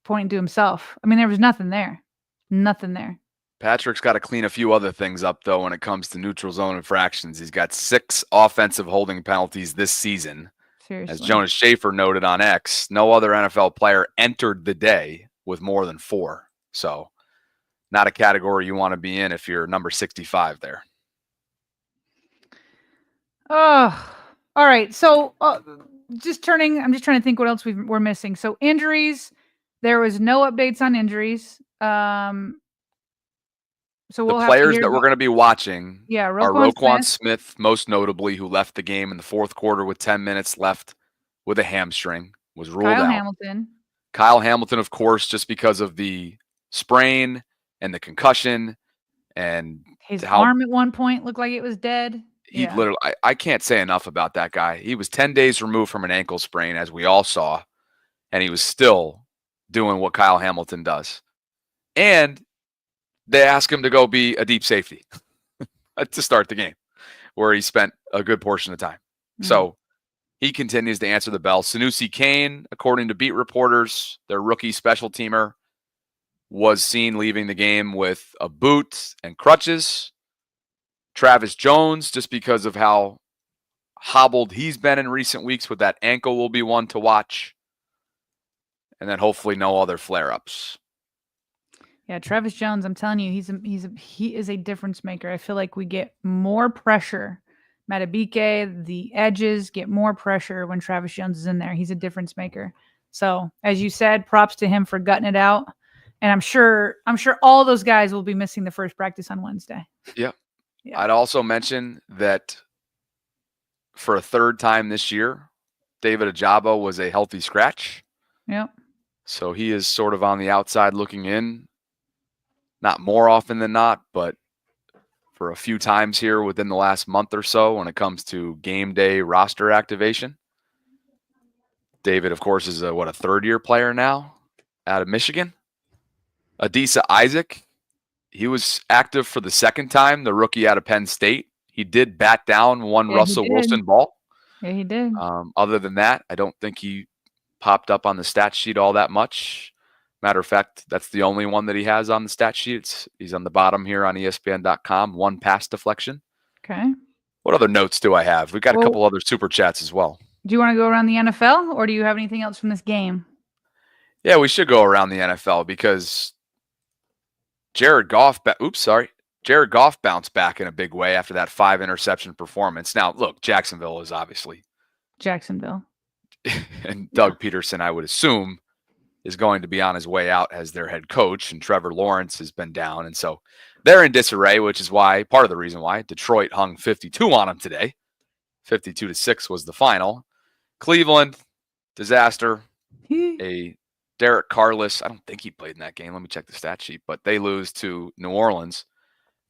pointing to himself. I mean, there was nothing there. Nothing there.
Patrick's got to clean a few other things up, though, when it comes to neutral zone infractions. He's got 6 offensive holding penalties this season.
Seriously.
As Jonas Schaefer noted on X, no other NFL player entered the day with more than 4. So not a category you want to be in if you're number 65 there.
Oh, all right. So I'm just trying to think what else we're missing. So injuries, there was no updates on injuries. So we'll
the players that we're going to be watching are
Roquan
Smith, most notably, who left the game in the fourth quarter with 10 minutes left with a hamstring, was ruled out. Kyle Hamilton, of course, just because of the sprain and the concussion and
his arm at one point looked like it was dead.
He literally, I can't say enough about that guy. He was 10 days removed from an ankle sprain, as we all saw, and he was still doing what Kyle Hamilton does. And they asked him to go be a deep safety to start the game, where he spent a good portion of the time. Mm-hmm. So he continues to answer the bell. Sanusi Kane, according to beat reporters, their rookie special teamer, was seen leaving the game with a boot and crutches. Travis Jones, just because of how hobbled he's been in recent weeks with that ankle, will be one to watch. And then hopefully no other flare-ups.
Yeah, Travis Jones, I'm telling you, he is a difference maker. I feel like we get more pressure Matabike, the edges get more pressure when Travis Jones is in there. He's a difference maker. So, as you said, props to him for gutting it out. And I'm sure all those guys will be missing the first practice on Wednesday.
Yeah. I'd also mention that for a third time this year, David Ajabo was a healthy scratch.
Yep.
So he is sort of on the outside looking in. Not more often than not, but for a few times here within the last month or so when it comes to game day roster activation. David, of course, is a third-year player now out of Michigan. Adisa Isaac, he was active for the second time, the rookie out of Penn State. He did bat down one Russell Wilson ball.
Yeah, he did.
Other than that, I don't think he popped up on the stat sheet all that much. Matter of fact, that's the only one that he has on the stat sheet. He's on the bottom here on ESPN.com. One pass deflection.
Okay.
What other notes do I have? We've got a couple other super chats as well.
Do you want to go around the NFL, or do you have anything else from this game?
Yeah, we should go around the NFL because Jared Goff bounced back in a big way after that 5-interception performance. Now, look, Jacksonville is obviously
Jacksonville.
And Doug Peterson, I would assume, is going to be on his way out as their head coach, and Trevor Lawrence has been down. And so they're in disarray, which is why part of the reason why Detroit hung 52 on them today. 52-6 was the final. Cleveland, disaster. A Derek Carless, I don't think he played in that game. Let me check the stat sheet, but they lose to New Orleans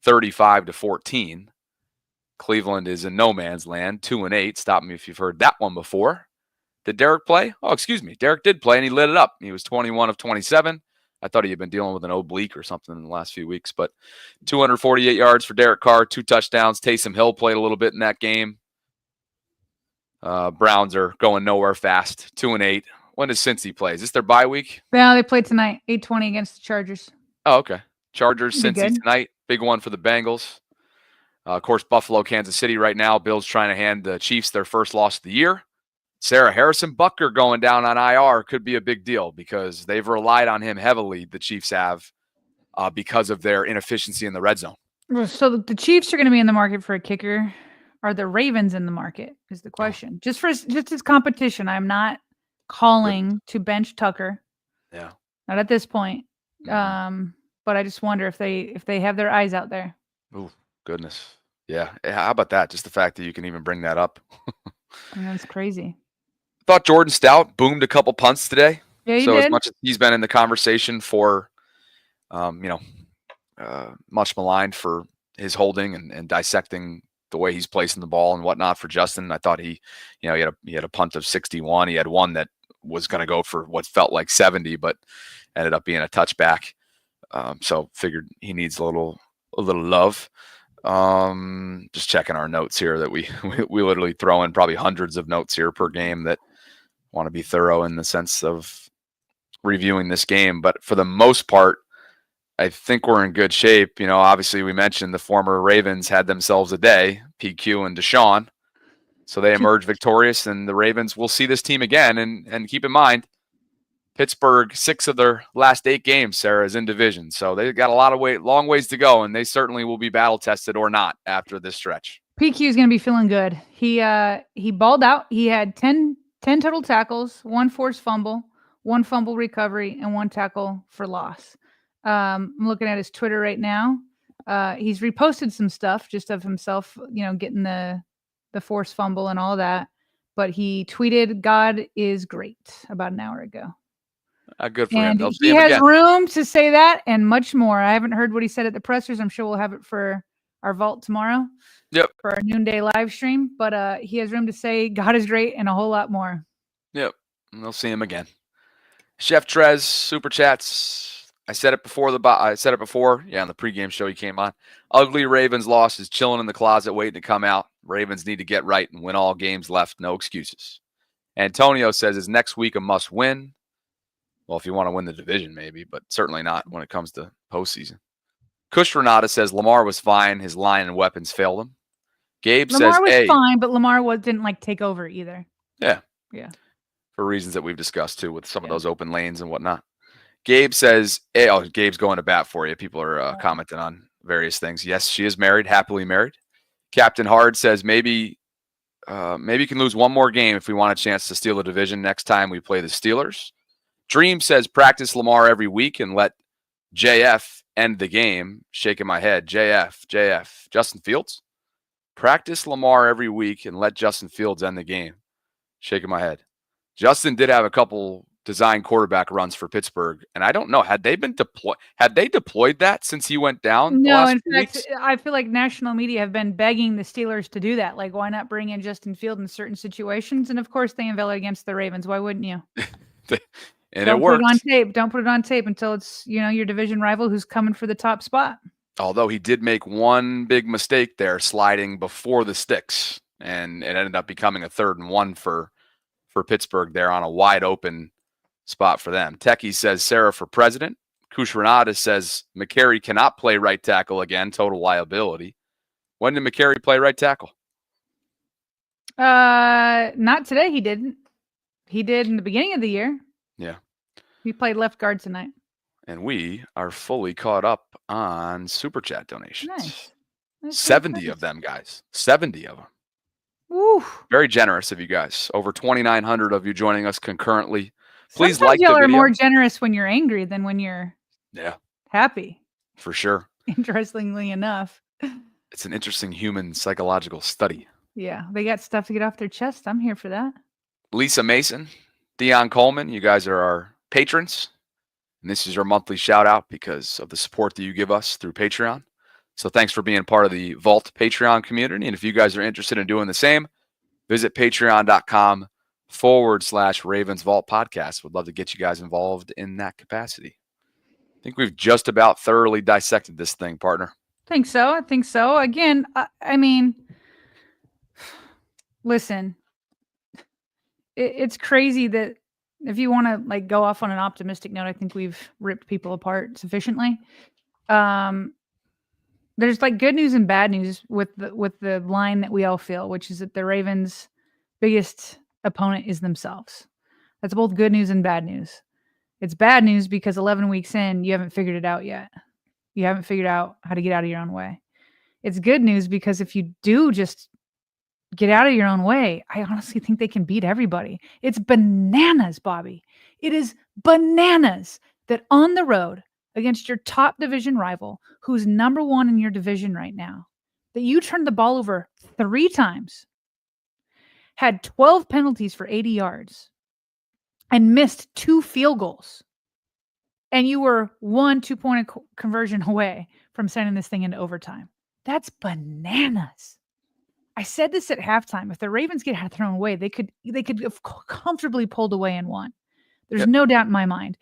35-14. Cleveland is in no man's land, 2-8. Stop me if you've heard that one before. Did Derek play? Oh, excuse me. Derek did play, and he lit it up. He was 21 of 27. I thought he had been dealing with an oblique or something in the last few weeks, but 248 yards for Derek Carr, 2 touchdowns. Taysom Hill played a little bit in that game. Browns are going nowhere fast, 2-8. When does Cincy play? Is this their bye week?
Yeah, they play tonight, 8:20 against the Chargers.
Oh, okay. Chargers, Cincy tonight. Big one for the Bengals. Of course, Buffalo, Kansas City right now. Bills trying to hand the Chiefs their first loss of the year. Sarah Harrison Butker going down on IR could be a big deal because they've relied on him heavily, the Chiefs have, because of their inefficiency in the red zone.
So the Chiefs are going to be in the market for a kicker. Are the Ravens in the market is the question. Just as competition. I'm not calling to bench Tucker.
Yeah.
Not at this point. But I just wonder if they have their eyes out there.
Oh, goodness. Yeah. How about that? Just the fact that you can even bring that up.
I know, it's crazy.
I thought Jordan Stout boomed a couple punts today.
Yeah, he
did.
As
much as he's been in the conversation for, much maligned for his holding and dissecting the way he's placing the ball and whatnot for Justin. I thought he had a punt of 61. He had one that was going to go for what felt like 70, but ended up being a touchback. So figured he needs a little love. Just checking our notes here that we literally throw in probably hundreds of notes here per game that want to be thorough in the sense of reviewing this game. But for the most part, I think we're in good shape. Obviously we mentioned the former Ravens had themselves a day, PQ and Deshaun. So they emerged victorious, and the Ravens will see this team again. And keep in mind, Pittsburgh, 6 of their last 8 games, Sarah, is in division. So they've got long ways to go, and they certainly will be battle tested or not after this stretch.
PQ is going to be feeling good. He balled out. He had 10 total tackles, 1 forced fumble, 1 fumble recovery, and 1 tackle for loss. I'm looking at his Twitter right now. He's reposted some stuff just of himself, getting the forced fumble and all that. But he tweeted, "God is great," about an hour ago.
Good for him.
He has room to say that and much more. I haven't heard what he said at the pressers. I'm sure we'll have it for our vault tomorrow.
Yep.
For our noonday live stream. But he has room to say God is great and a whole lot more.
Yep. And they'll see him again. Chef Trez, super chats. I said it before. Yeah, on the pregame show he came on. Ugly Ravens loss is chilling in the closet waiting to come out. Ravens need to get right and win all games left. No excuses. Antonio says, is next week a must win? Well, if you want to win the division, maybe, but certainly not when it comes to postseason. Kush Renata says Lamar was fine. His line and weapons failed him. Gabe
Lamar
says
was fine, but Lamar didn't take over either.
Yeah. For reasons that we've discussed too, with some of those open lanes and whatnot. Gabe says, Gabe's going to bat for you. People are commenting on various things. Yes, she is married, happily married. Captain Hard says maybe you can lose one more game if we want a chance to steal the division next time we play the Steelers. Dream says practice Lamar every week and let JF end the game. Shaking my head. JF. Justin Fields? Practice Lamar every week and let Justin Fields end the game. Shaking my head. Justin did have a couple design quarterback runs for Pittsburgh, and I don't know, had they deployed that since he went down?
No, in fact,
weeks?
I feel like national media have been begging the Steelers to do that. Like, why not bring in Justin Field in certain situations? And of course, they unveil it against the Ravens. Why wouldn't you?
And
Don't
it
put
worked.
it on tape. Don't put it on tape until it's, your division rival who's coming for the top spot.
Although he did make one big mistake there, sliding before the sticks, and it ended up becoming a 3rd and 1 for Pittsburgh there on a wide open spot for them. Techie says Sarah for president. Kushranada says McCary cannot play right tackle again. Total liability. When did McCary play right tackle?
Not today. He didn't. He did in the beginning of the year.
Yeah.
He played left guard tonight.
And we are fully caught up on Super Chat donations.
Nice.
70 of them, guys. 70 of them.
Woo.
Very generous of you guys. Over 2,900 of you joining us concurrently. Please
Sometimes
like the
y'all
video.
are more generous when you're angry than when you're happy.
For sure.
Interestingly enough.
It's an interesting human psychological study.
Yeah, they got stuff to get off their chest. I'm here for that.
Lisa Mason, Dion Coleman, you guys are our patrons. And this is your monthly shout out because of the support that you give us through Patreon. So thanks for being part of the Vault Patreon community. And if you guys are interested in doing the same, visit patreon.com/RavensVault podcast. Would love to get you guys involved in that capacity. I think we've just about thoroughly dissected this thing, partner.
I think so. Again, I mean, listen, it's crazy that if you want to like go off on an optimistic note, I think we've ripped people apart sufficiently. There's like good news and bad news with the line that we all feel, which is that the Ravens' biggest opponent is themselves. That's both good news and bad news. It's bad news because 11 weeks in, you haven't figured it out yet. You haven't figured out how to get out of your own way. It's good news because if you do just get out of your own way, I honestly think they can beat everybody. It's bananas, Bobby. It is bananas that on the road against your top division rival, who's number 1 in your division right now, that you turned the ball over 3 times, had 12 penalties for 80 yards, and missed 2 field goals. And you were 1 2-point conversion away from sending this thing into overtime. That's bananas. I said this at halftime. If the Ravens get out of their own way, they could have comfortably pulled away and won. There's no doubt in my mind.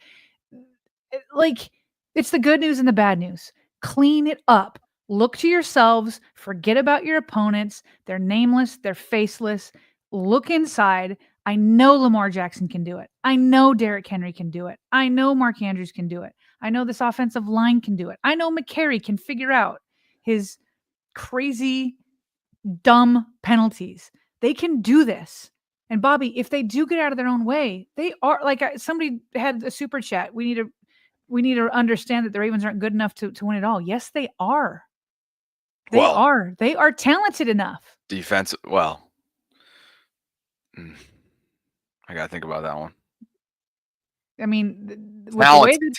Like, it's the good news and the bad news. Clean it up. Look to yourselves. Forget about your opponents. They're nameless. They're faceless. Look inside. I know Lamar Jackson can do it. I know Derrick Henry can do it. I know Mark Andrews can do it. I know this offensive line can do it. I know McCary can figure out his crazy, dumb penalties. They can do this. And Bobby, if they do get out of their own way, they are like somebody had a super chat. We need to understand that the Ravens aren't good enough to win it all. Yes, they are. They are. They are talented enough.
Defense. Well, I got to think about that one.
I mean,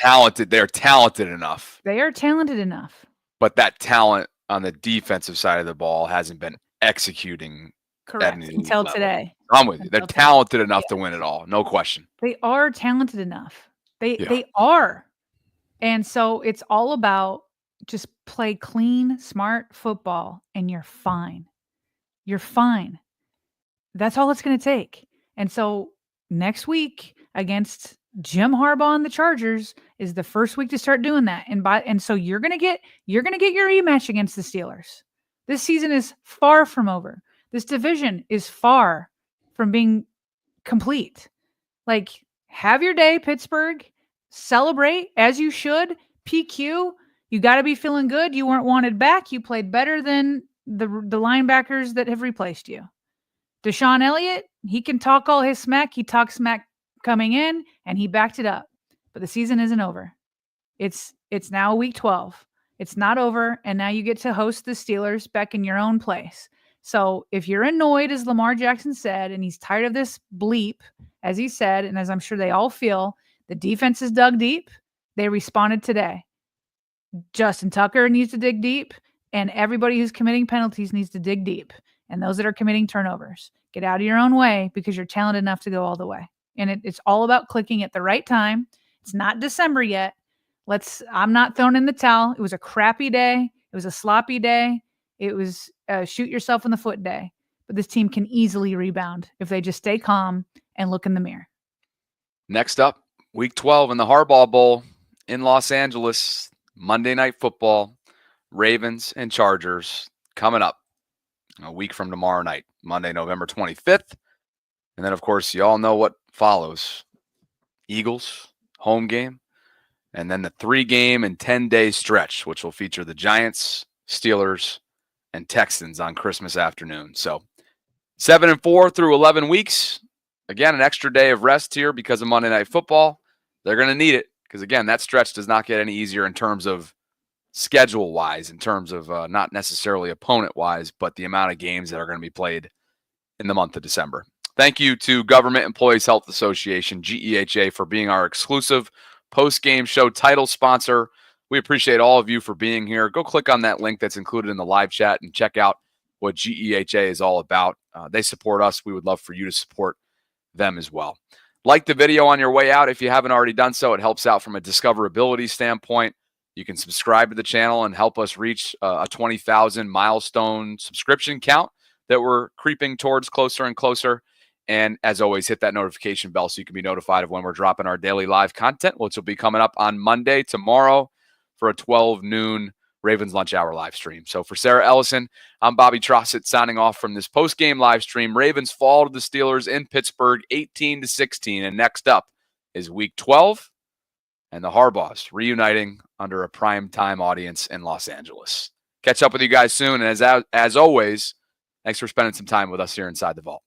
talented. They're talented enough.
They are talented enough.
But that talent on the defensive side of the ball hasn't been executing.
Correct. Until today.
I'm with you. They're talented enough to win it all. No question.
They are talented enough. They are. And so it's all about just play clean, smart football, and you're fine. You're fine. That's all it's going to take. And so next week against Jim Harbaugh and the Chargers is the first week to start doing that. And so you're going to get your rematch against the Steelers. This season is far from over. This division is far from being complete. Like, have your day, Pittsburgh. Celebrate as you should. PQ, you got to be feeling good. You weren't wanted back. You played better than the linebackers that have replaced you. Deshaun Elliott, he can talk all his smack. He talked smack coming in, and he backed it up. But the season isn't over. It's now week 12. It's not over, and now you get to host the Steelers back in your own place. So if you're annoyed, as Lamar Jackson said, and he's tired of this bleep, as he said, and as I'm sure they all feel, the defense is dug deep. They responded today. Justin Tucker needs to dig deep, and everybody who's committing penalties needs to dig deep. And those that are committing turnovers, get out of your own way because you're talented enough to go all the way. And it's all about clicking at the right time. It's not December yet. I'm not throwing in the towel. It was a crappy day. It was a sloppy day. It was shoot yourself in the foot day. But this team can easily rebound if they just stay calm and look in the mirror.
Next up, Week 12 in the Harbaugh Bowl in Los Angeles. Monday Night Football, Ravens and Chargers coming up a week from tomorrow night, Monday, November 25th. And then, of course, you all know what follows. Eagles, home game, and then the 3-game and 10-day stretch, which will feature the Giants, Steelers, and Texans on Christmas afternoon. So 7-4 through 11 weeks. Again, an extra day of rest here because of Monday Night Football. They're going to need it because, again, that stretch does not get any easier in terms of schedule-wise, in terms of not necessarily opponent-wise, but the amount of games that are going to be played in the month of December. Thank you to Government Employees Health Association, GEHA, for being our exclusive post-game show title sponsor. We appreciate all of you for being here. Go click on that link that's included in the live chat and check out what GEHA is all about. They support us. We would love for you to support them as well. Like the video on your way out if you haven't already done so. It helps out from a discoverability standpoint. You can subscribe to the channel and help us reach a 20,000 milestone subscription count that we're creeping towards closer and closer. And as always, hit that notification bell so you can be notified of when we're dropping our daily live content, which will be coming up on Monday, tomorrow, for a 12 noon Ravens Lunch Hour live stream. So for Sarah Ellison, I'm Bobby Trossett signing off from this post-game live stream. Ravens fall to the Steelers in Pittsburgh 18-16. And next up is Week 12 and the Harbaughs reuniting under a primetime audience in Los Angeles. Catch up with you guys soon. And as always, thanks for spending some time with us here inside the vault.